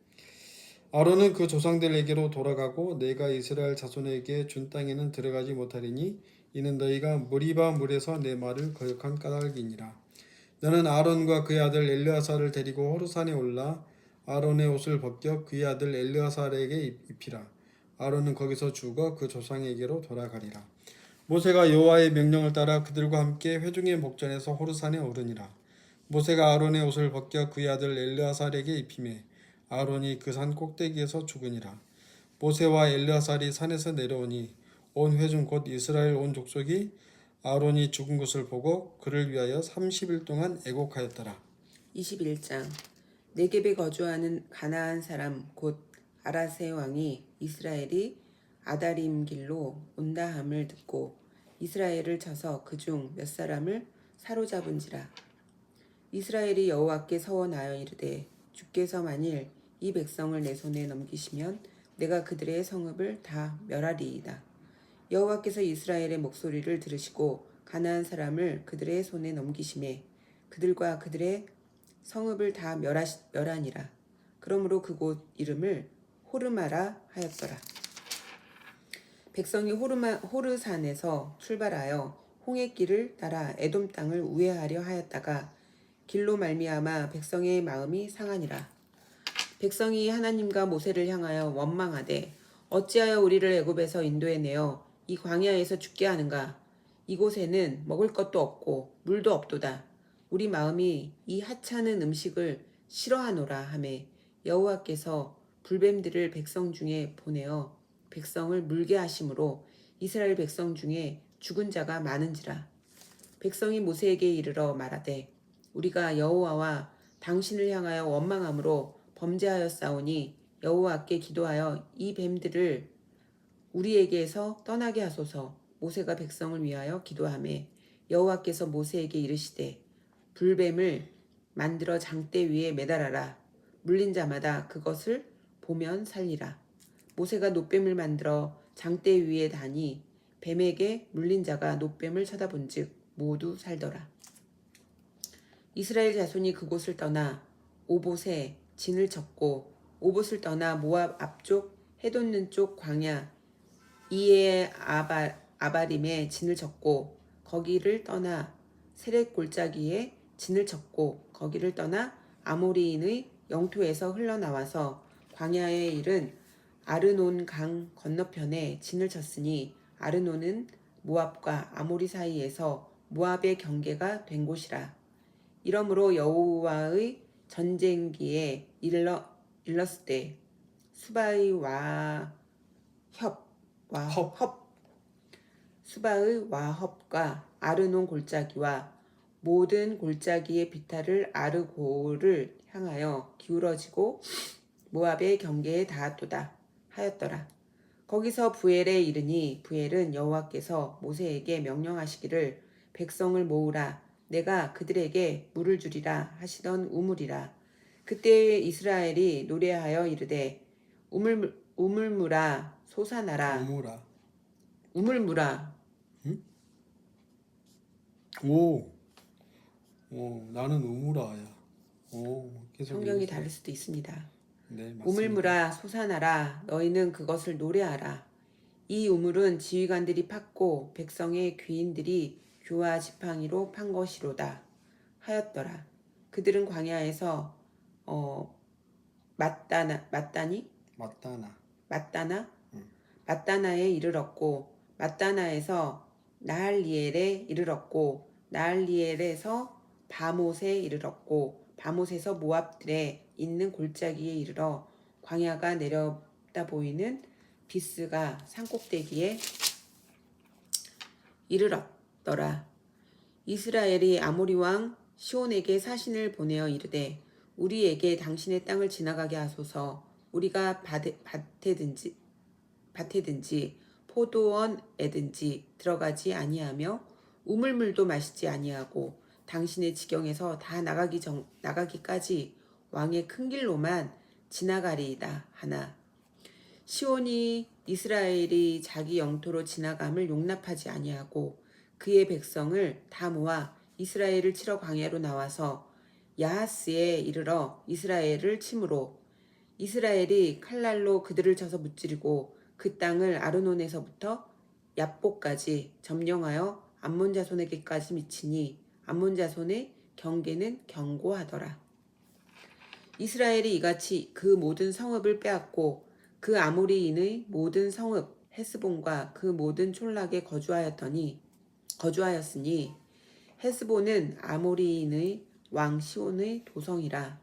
아론은 그 조상들에게로 돌아가고 내가 이스라엘 자손에게 준 땅에는 들어가지 못하리니 이는 너희가 무리바 물에서 내 말을 거역한 까닭이니라. 너는 아론과 그의 아들 엘르아사를 데리고 호르산에 올라 아론의 옷을 벗겨 그의 아들 엘르아살에게 입히라. 아론은 거기서 죽어 그 조상에게로 돌아가리라. 모세가 여호와의 명령을 따라 그들과 함께 회중의 목전에서 호르산에 오르니라. 모세가 아론의 옷을 벗겨 그의 아들 엘르아살에게 입히매 아론이 그 산 꼭대기에서 죽으니라. 모세와 엘르아살이 산에서 내려오니 온 회중 곧 이스라엘 온 족속이 아론이 죽은 것을 보고 그를 위하여 30일 동안 애곡하였더라. 21장 네겝에 거주하는 가나안 사람 곧 아라세 왕이 이스라엘이 아다림 길로 온다함을 듣고 이스라엘을 쳐서 그중 몇 사람을 사로잡은지라. 이스라엘이 여호와께 서원하여 이르되 주께서 만일 이 백성을 내 손에 넘기시면 내가 그들의 성읍을 다 멸하리이다. 여호와께서 이스라엘의 목소리를 들으시고 가나안 사람을 그들의 손에 넘기심에 그들과 그들의 성읍을 다 멸하니라. 그러므로 그곳 이름을 호르마라 하였더라. 백성이 호르산에서 출발하여 홍해길을 따라 에돔 땅을 우회하려 하였다가 길로 말미암아 백성의 마음이 상하니라. 백성이 하나님과 모세를 향하여 원망하되 어찌하여 우리를 애굽에서 인도해 내어 이 광야에서 죽게 하는가? 이곳에는 먹을 것도 없고 물도 없도다. 우리 마음이 이 하찮은 음식을 싫어하노라 하매 여호와께서 불뱀들을 백성 중에 보내어 백성을 물게 하심으로 이스라엘 백성 중에 죽은 자가 많은지라. 백성이 모세에게 이르러 말하되 우리가 여호와와 당신을 향하여 원망함으로 범죄하였사오니 여호와께 기도하여 이 뱀들을 우리에게서 떠나게 하소서. 모세가 백성을 위하여 기도하매 여호와께서 모세에게 이르시되 불뱀을 만들어 장대 위에 매달아라. 물린 자마다 그것을 보면 살리라. 모세가 놋뱀을 만들어 장대 위에 다니 뱀에게 물린 자가 놋뱀을 쳐다본즉 모두 살더라. 이스라엘 자손이 그곳을 떠나 오봇에 진을 쳤고 오봇을 떠나 모압 앞쪽 해돋는 쪽 광야 이에 아바림에 진을 쳤고 거기를 떠나 세렛 골짜기에 진을 쳤고 거기를 떠나 아모리인의 영토에서 흘러나와서 광야에 이른 아르논 강 건너편에 진을 쳤으니 아르논은 모압과 아모리 사이에서 모압의 경계가 된 곳이라. 이러므로 여호와의 전쟁기에 일렀을 때 수바의 수바의 와헙과 아르논 골짜기와 모든 골짜기의 비탈을 아르고를 향하여 기울어지고 모압의 경계에 닿았도다 하였더라. 거기서 부엘에 이르니 부엘은 여호와께서 모세에게 명령하시기를 백성을 모으라 내가 그들에게 물을 주리라 하시던 우물이라. 그때 이스라엘이 노래하여 이르되 우물물아 솟아나라. 우물물아. 응? 나는 우물아야. 계속 성경이 다를 수도 있습니다. 네, 맞습니다. 우물물아 솟아나라. 너희는 그것을 노래하라. 이 우물은 지휘관들이 팠고 백성의 귀인들이 규와 지팡이로 판 것이로다 하였더라. 그들은 광야에서 맞다나에 이르렀고 맞다나에서 나할리엘에 이르렀고 나할리엘에서 바못에 이르렀고 바못에서 모압들에 있는 골짜기에 이르러 광야가 내려다 보이는 비스가 산꼭대기에 이르렀더라. 이스라엘이 아모리 왕 시온에게 사신을 보내어 이르되 우리에게 당신의 땅을 지나가게 하소서. 우리가 밭에든지 포도원에든지 들어가지 아니하며 우물물도 마시지 아니하고 당신의 지경에서 다 나가기까지 왕의 큰 길로만 지나가리이다 하나 시온이 이스라엘이 자기 영토로 지나감을 용납하지 아니하고 그의 백성을 다 모아 이스라엘을 치러 광야로 나와서 야하스에 이르러 이스라엘을 치므로 이스라엘이 칼날로 그들을 쳐서 무찌르고 그 땅을 아르논에서부터 얍보까지 점령하여 암몬 자손에게까지 미치니 암몬 자손의 경계는 견고하더라. 이스라엘이 이같이 그 모든 성읍을 빼앗고 그 아모리인의 모든 성읍 헤스본과 그 모든 촌락에 거주하였으니 헤스본은 아모리인의 왕 시온의 도성이라.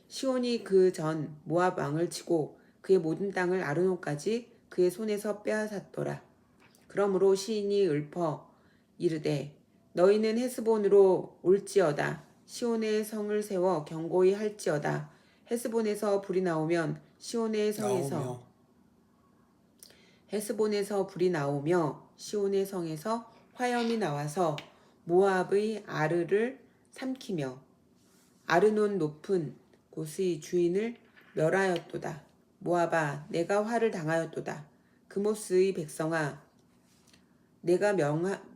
시온이 그 전 모압 왕을 치고 그의 모든 땅을 아르논까지 그의 손에서 빼앗았더라. 그러므로 시인이 읊어 이르되 너희는 헤스본으로 올지어다. 시온의 성을 세워 견고히 할지어다. 헤스본에서 불이 나오면 헤스본에서 불이 나오며 시온의 성에서 화염이 나와서 모압의 아르를 삼키며 아르논 높은 곳의 주인을 멸하였도다. 모압아, 내가 화를 당하였도다. 그모스의 백성아, 내가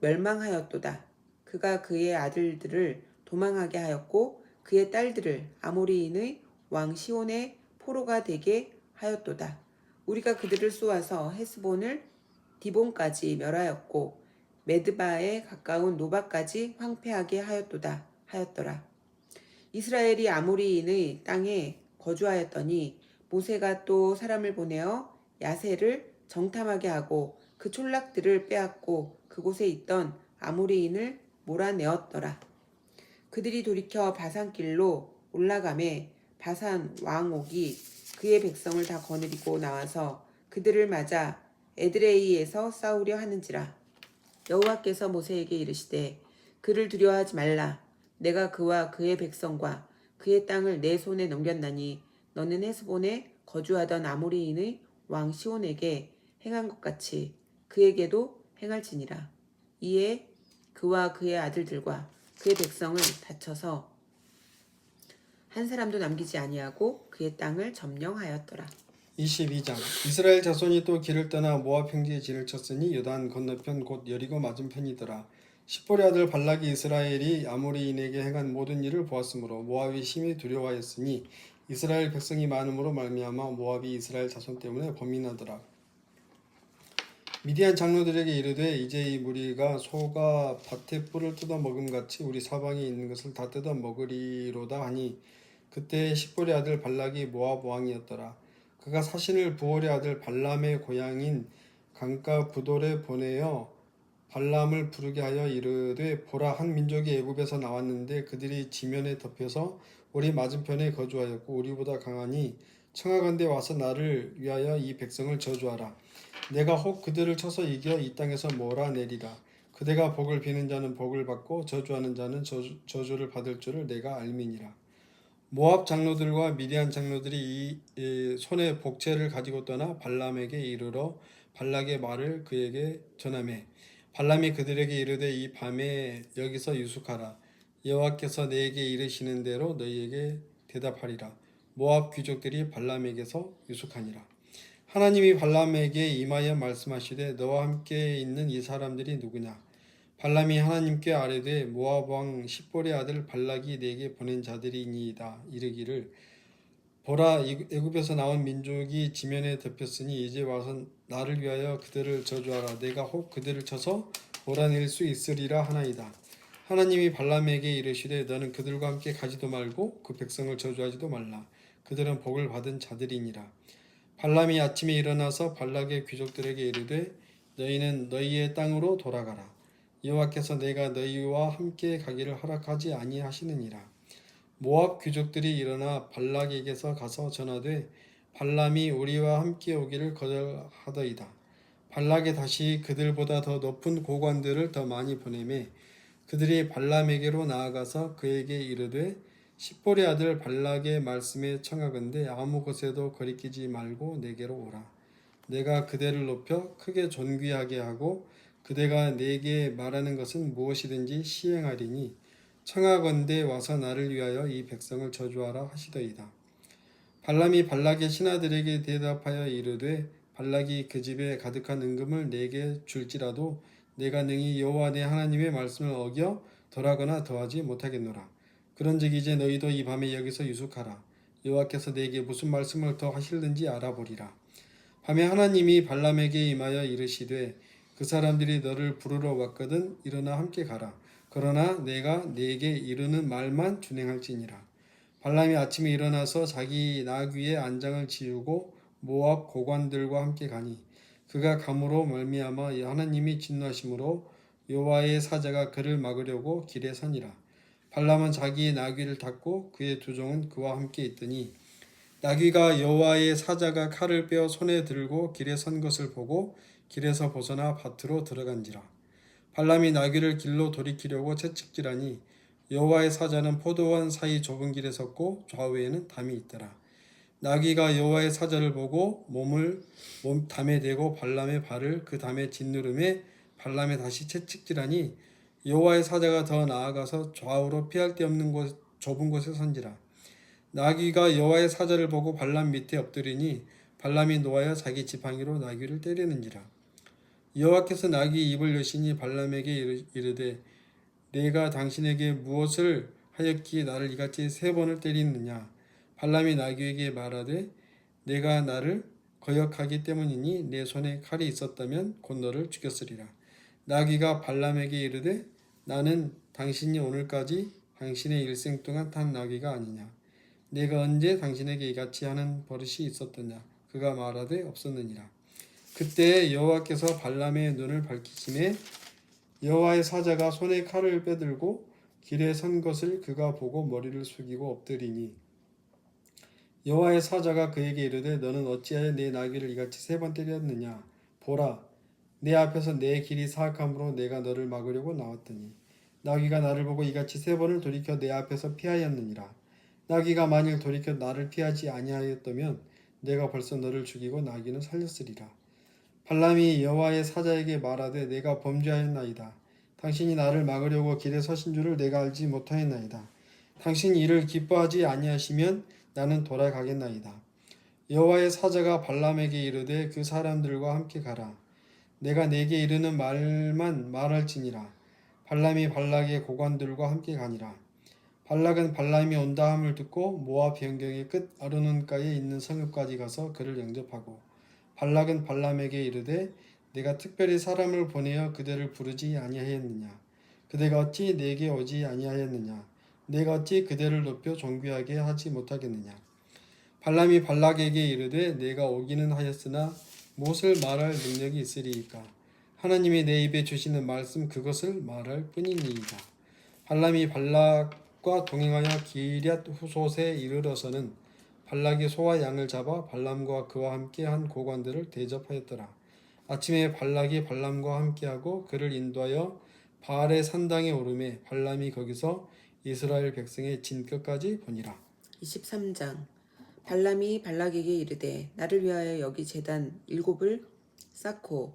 멸망하였도다. 그가 그의 아들들을 도망하게 하였고 그의 딸들을 아모리인의 왕 시온의 포로가 되게 하였도다. 우리가 그들을 쏘아서 헤스본을 디본까지 멸하였고 메드바에 가까운 노바까지 황폐하게 하였더라. 이스라엘이 아모리인의 땅에 거주하였더니 모세가 또 사람을 보내어 야세를 정탐하게 하고 그 촌락들을 빼앗고 그곳에 있던 아모리인을 몰아내었더라. 그들이 돌이켜 바산길로 올라가매 바산 왕 옥이 그의 백성을 다 거느리고 나와서 그들을 맞아 에드레이에서 싸우려 하는지라. 여호와께서 모세에게 이르시되 그를 두려워하지 말라. 내가 그와 그의 백성과 그의 땅을 내 손에 넘겼나니 너는 헤스본에 거주하던 아모리인의 왕 시온에게 행한 것 같이 그에게도 행할지니라. 이에 그와 그의 아들들과 그의 백성을 다쳐서 한 사람도 남기지 아니하고 그의 땅을 점령하였더라. 22장 이스라엘 자손이 또 길을 떠나 모압 평지에 진을 쳤으니 요단 건너편 곧 여리고 맞은편이더라. 십볼의 아들 발락이 이스라엘이 아모리인에게 행한 모든 일을 보았으므로 모압이 심히 두려워하였으니 이스라엘 백성이 많음으로 말미암아 모압이 이스라엘 자손 때문에 범인하더라. 미디안 장로들에게 이르되 이제 이 무리가 소가 밭의 뿔을 뜯어 먹음같이 우리 사방에 있는 것을 다 뜯어 먹으리로다 하니 그때 십볼의 아들 발락이 모압 왕이었더라. 그가 사신을 부올의 아들 발람의 고향인 강가 부돌에 보내어 발람을 부르게 하여 이르되 보라, 한 민족이 애굽에서 나왔는데 그들이 지면에 덮여서 우리 맞은편에 거주하였고 우리보다 강하니 청하건대 와서 나를 위하여 이 백성을 저주하라. 내가 혹 그들을 쳐서 이겨 이 땅에서 몰아내리라. 그대가 복을 비는 자는 복을 받고 저주하는 자는 저주를 받을 줄을 내가 알미니라. 모압 장로들과 미디안 장로들이 이 손에 복채를 가지고 떠나 발람에게 이르러 발락의 말을 그에게 전하매 발람이 그들에게 이르되 이 밤에 여기서 유숙하라. 여호와께서 내게 이르시는 대로 너희에게 대답하리라. 모압 귀족들이 발람에게서 유숙하니라. 하나님이 발람에게 임하여 말씀하시되 너와 함께 있는 이 사람들이 누구냐? 발람이 하나님께 아뢰되 모압 왕 십볼의 아들 발락이 내게 보낸 자들이니이다. 이르기를 보라, 애굽에서 나온 민족이 지면에 덮였으니 이제 와서 나를 위하여 그들을 저주하라. 내가 혹 그들을 쳐서 몰아낼 수 있으리라 하나이다. 하나님이 발람에게 이르시되 너는 그들과 함께 가지도 말고 그 백성을 저주하지도 말라. 그들은 복을 받은 자들이니라. 발람이 아침에 일어나서 발락의 귀족들에게 이르되 너희는 너희의 땅으로 돌아가라. 여호와께서 내가 너희와 함께 가기를 허락하지 아니하시느니라. 모압 귀족들이 일어나 발락에게서 가서 전하되 발람이 우리와 함께 오기를 거절하더이다. 발락이 다시 그들보다 더 높은 고관들을 더 많이 보내매 그들이 발람에게로 나아가서 그에게 이르되 십볼의 아들 발락의 말씀에 청하건대 아무 곳에도 거리끼지 말고 내게로 오라. 내가 그대를 높여 크게 존귀하게 하고 그대가 내게 말하는 것은 무엇이든지 시행하리니 청하건대 와서 나를 위하여 이 백성을 저주하라 하시더이다. 발람이 발락의 신하들에게 대답하여 이르되 발락이 그 집에 가득한 은금을 내게 줄지라도 내가 능히 여호와 내 하나님의 말씀을 어겨 덜하거나 더하지 못하겠노라. 그런즉 이제 너희도 이 밤에 여기서 유숙하라. 여호와께서 내게 무슨 말씀을 더 하실는지 알아보리라. 밤에 하나님이 발람에게 임하여 이르시되 그 사람들이 너를 부르러 왔거든 일어나 함께 가라. 그러나 내가 네게 이르는 말만 준행할지니라. 발람이 아침에 일어나서 자기 나귀 위에 안장을 지우고 모압 고관들과 함께 가니 그가 감으로 말미암아 하나님이 진노하심으로 여호와의 사자가 그를 막으려고 길에 서니라. 발람은 자기의 나귀를 탔고 그의 두 종은 그와 함께 있더니 나귀가 여호와의 사자가 칼을 빼어 손에 들고 길에 선 것을 보고 길에서 벗어나 밭으로 들어간지라. 발람이 나귀를 길로 돌이키려고 채찍질하니 여호와의 사자는 포도원 사이 좁은 길에 섰고 좌우에는 담이 있더라. 나귀가 여호와의 사자를 보고 담에 대고 발람의 발을 그 담에 짓누름에 발람에 다시 채찍질하니 여호와의 사자가 더 나아가서 좌우로 피할 데 없는 좁은 곳에 선지라. 나귀가 여호와의 사자를 보고 발람 밑에 엎드리니 발람이 노하여 자기 지팡이로 나귀를 때리는지라. 여호와께서 나귀의 입을 여시니 발람에게 이르되 내가 당신에게 무엇을 하였기에 나를 이같이 3번을 때리느냐. 발람이 나귀에게 말하되 내가 나를 거역하기 때문이니 내 손에 칼이 있었다면 곧 너를 죽였으리라. 나귀가 발람에게 이르되 나는 당신이 오늘까지 당신의 일생 동안 탄 나귀가 아니냐. 내가 언제 당신에게 이같이 하는 버릇이 있었더냐. 그가 말하되 없었느니라. 그때 여호와께서 발람의 눈을 밝히심에 여호와의 사자가 손에 칼을 빼들고 길에 선 것을 그가 보고 머리를 숙이고 엎드리니 여호와의 사자가 그에게 이르되 너는 어찌하여 내 나귀를 이같이 3번 때렸느냐. 보라 내 앞에서 내 길이 사악함으로 내가 너를 막으려고 나왔더니 나귀가 나를 보고 이같이 3번을 돌이켜 내 앞에서 피하였느니라. 나귀가 만일 돌이켜 나를 피하지 아니하였다면 내가 벌써 너를 죽이고 나귀는 살렸으리라. 발람이 여호와의 사자에게 말하되 내가 범죄하였나이다. 당신이 나를 막으려고 길에 서신 줄을 내가 알지 못하였나이다. 당신이 이를 기뻐하지 아니하시면 나는 돌아가겠나이다. 여호와의 사자가 발람에게 이르되 그 사람들과 함께 가라. 내가 내게 이르는 말만 말할지니라. 발람이 발락의 고관들과 함께 가니라. 발락은 발람이 온다 함을 듣고 모압 변경의 끝 아르논가에 있는 성읍까지 가서 그를 영접하고 발락은 발람에게 이르되 내가 특별히 사람을 보내어 그대를 부르지 아니하였느냐. 그대가 어찌 내게 오지 아니하였느냐. 내가 어찌 그대를 높여 존귀하게 하지 못하겠느냐. 발람이 발락에게 이르되 내가 오기는 하였으나 무엇을 말할 능력이 있으리이까. 하나님이 내 입에 주시는 말씀 그것을 말할 뿐이니이다. 발람이 발락과 동행하여 기럇 후솥에 이르러서는 발락이 소와 양을 잡아 발람과 그와 함께 한 고관들을 대접하였더라. 아침에 발락이 발람과 함께하고 그를 인도하여 바알의 산당에 오르매 발람이 거기서 이스라엘 백성의 진끝까지 보니라. 23장 발람이 발락에게 이르되 나를 위하여 여기 제단 7을 쌓고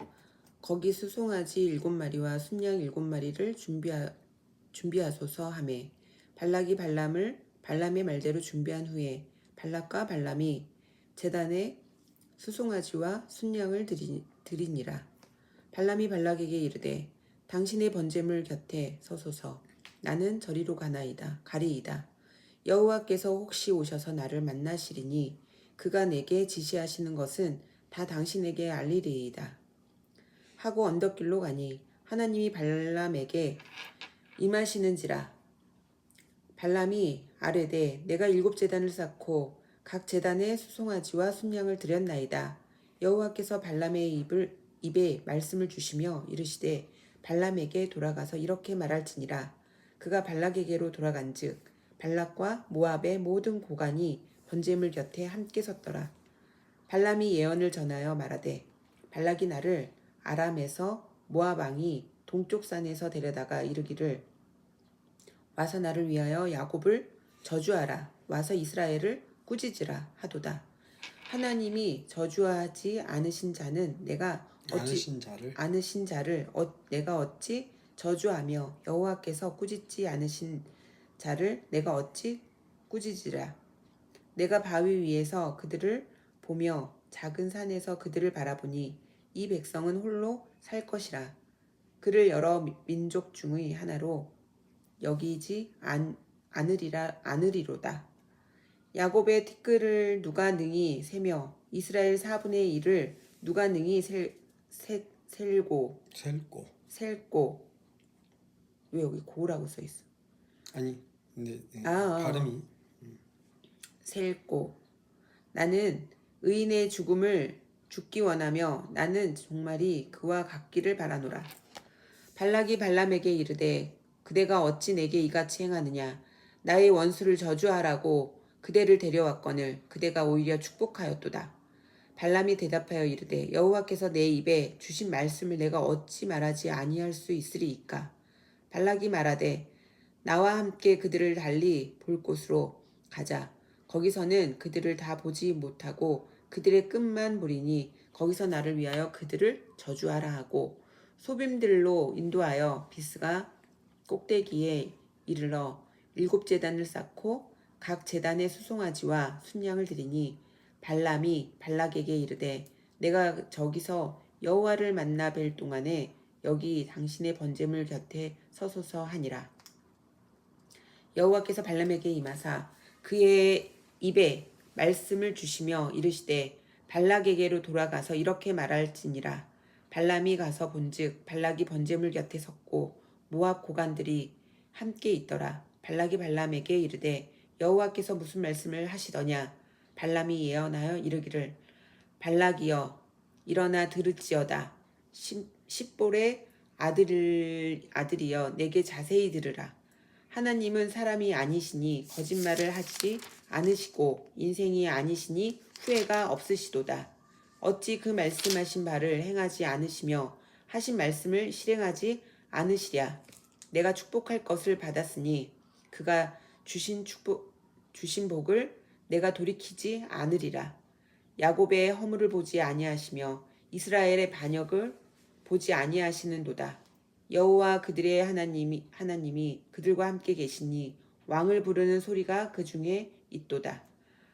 거기 수송아지 7마리와 순양 7마리를 준비하소서 하매 발락이 발람의 말대로 준비한 후에 발락과 발람이 제단에 수송아지와 순양을 드리니라. 발람이 발락에게 이르되 당신의 번제물 곁에 서소서. 나는 저리로 가리이다. 여호와께서 혹시 오셔서 나를 만나시리니 그가 내게 지시하시는 것은 다 당신에게 알리리이다. 하고 언덕길로 가니 하나님이 발람에게 임하시는지라. 발람이 아뢰되 내가 7제단을 쌓고 각 제단에 수송아지와 순양을 드렸나이다. 여호와께서 발람의 입에 말씀을 주시며 이르시되 발람에게 돌아가서 이렇게 말할지니라. 그가 발락에게로 돌아간즉 발락과 모압의 모든 고관이 번제물 곁에 함께 섰더라. 발람이 예언을 전하여 말하되 발락이 나를 아람에서 모압 왕이 동쪽 산에서 데려다가 이르기를 와서 나를 위하여 야곱을 저주하라. 와서 이스라엘을 꾸짖으라 하도다. 하나님이 저주하지 않으신 자는 내가 않으신 자를 내가 어찌 저주하며 여호와께서 꾸짖지 않으신 자를 내가 어찌 꾸짖으랴. 내가 바위 위에서 그들을 보며 작은 산에서 그들을 바라보니 이 백성은 홀로 살 것이라. 그를 여러 민족 중의 하나로 여기지 않으리로다. 야곱의 티끌을 누가 능히 세며 이스라엘 4분의 1을 누가 능히 셀고 왜 여기 고라고 써있어? 아니 근데 발음이 셀고 나는 의인의 죽음을 죽기 원하며 나는 종말이 그와 같기를 바라노라. 발락이 발람에게 이르되 그대가 어찌 내게 이같이 행하느냐 나의 원수를 저주하라고 그대를 데려왔거늘 그대가 오히려 축복하였도다. 발람이 대답하여 이르되 여호와께서 내 입에 주신 말씀을 내가 어찌 말하지 아니할 수 있으리이까. 발락이 말하되 나와 함께 그들을 달리 볼 곳으로 가자. 거기서는 그들을 다 보지 못하고 그들의 끝만 보리니 거기서 나를 위하여 그들을 저주하라 하고 소빔들로 인도하여 비스가 꼭대기에 이르러 7제단을 쌓고 각 제단에 수송아지와 순양을 드리니 발람이 발락에게 이르되 내가 저기서 여호와를 만나 뵐 동안에 여기 당신의 번제물 곁에 서소서 하니라. 여호와께서 발람에게 임하사 그의 입에 말씀을 주시며 이르시되 발락에게로 돌아가서 이렇게 말할지니라. 발람이 가서 본즉 발락이 번제물 곁에 섰고 모압 고관들이 함께 있더라. 발락이 발람에게 이르되 여호와께서 무슨 말씀을 하시더냐. 발람이 예언하여 이르기를 발락이여 일어나 들을지어다. 십볼의 아들이여 내게 자세히 들으라. 하나님은 사람이 아니시니 거짓말을 하지 않으시고 인생이 아니시니 후회가 없으시도다. 어찌 그 말씀하신 바를 행하지 않으시며 하신 말씀을 실행하지 않으시랴. 내가 축복할 것을 받았으니 그가 주신 복을 내가 돌이키지 않으리라. 야곱의 허물을 보지 아니하시며 이스라엘의 반역을 보지 아니하시는도다. 여호와 그들의 하나님이 그들과 함께 계시니 왕을 부르는 소리가 그 중에 있도다.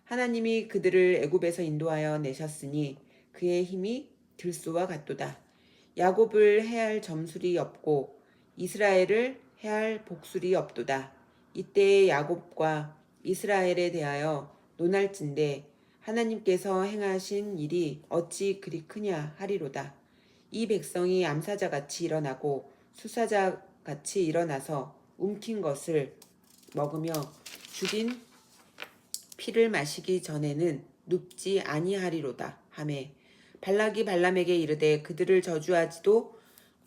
하나님이 그들을 애굽에서 인도하여 내셨으니 그의 힘이 들소와 같도다. 야곱을 해할 점술이 없고 이스라엘을 해할 복술이 없도다. 이때에 야곱과 이스라엘에 대하여 논할진대 하나님께서 행하신 일이 어찌 그리 크냐 하리로다. 이 백성이 암사자같이 일어나고 수사자같이 일어나서 움킨 것을 먹으며 죽인 피를 마시기 전에는 눕지 아니하리로다 하매 발락이 발람에게 이르되 그들을 저주하지도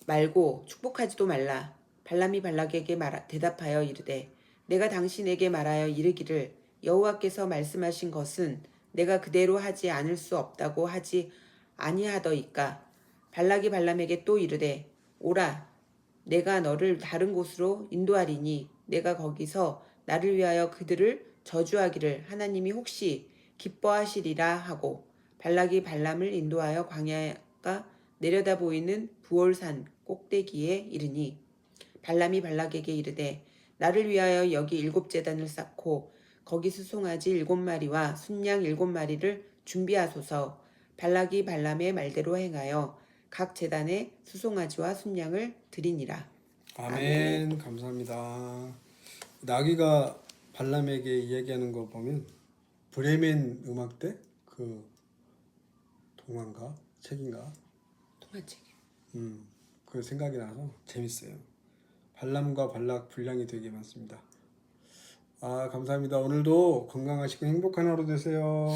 말고 축복하지도 말라. 발람이 발락에게 대답하여 이르되 내가 당신에게 말하여 이르기를 여호와께서 말씀하신 것은 내가 그대로 하지 않을 수 없다고 하지 아니하더이까. 발락이 발람에게 또 이르되 오라 내가 너를 다른 곳으로 인도하리니 내가 거기서 나를 위하여 그들을 저주하기를 하나님이 혹시 기뻐하시리라 하고 발락이 발람을 인도하여 광야가 내려다 보이는 부올산 꼭대기에 이르니 발람이 발락에게 이르되 나를 위하여 여기 7제단을 쌓고 거기 수송아지 7마리와 순양 7마리를 준비하소서. 발락이 발람의 말대로 행하여 각 제단에 수송아지와 순양을 드리니라. 아멘. 감사합니다. 나귀가 발람에게 이야기하는 거 보면 브레멘 음악대 그 동화인가 책인가 동화책. 그 생각이 나서 재밌어요. 발람과 발락 분량이 되게 많습니다. 감사합니다. 오늘도 건강하시고 행복한 하루 되세요.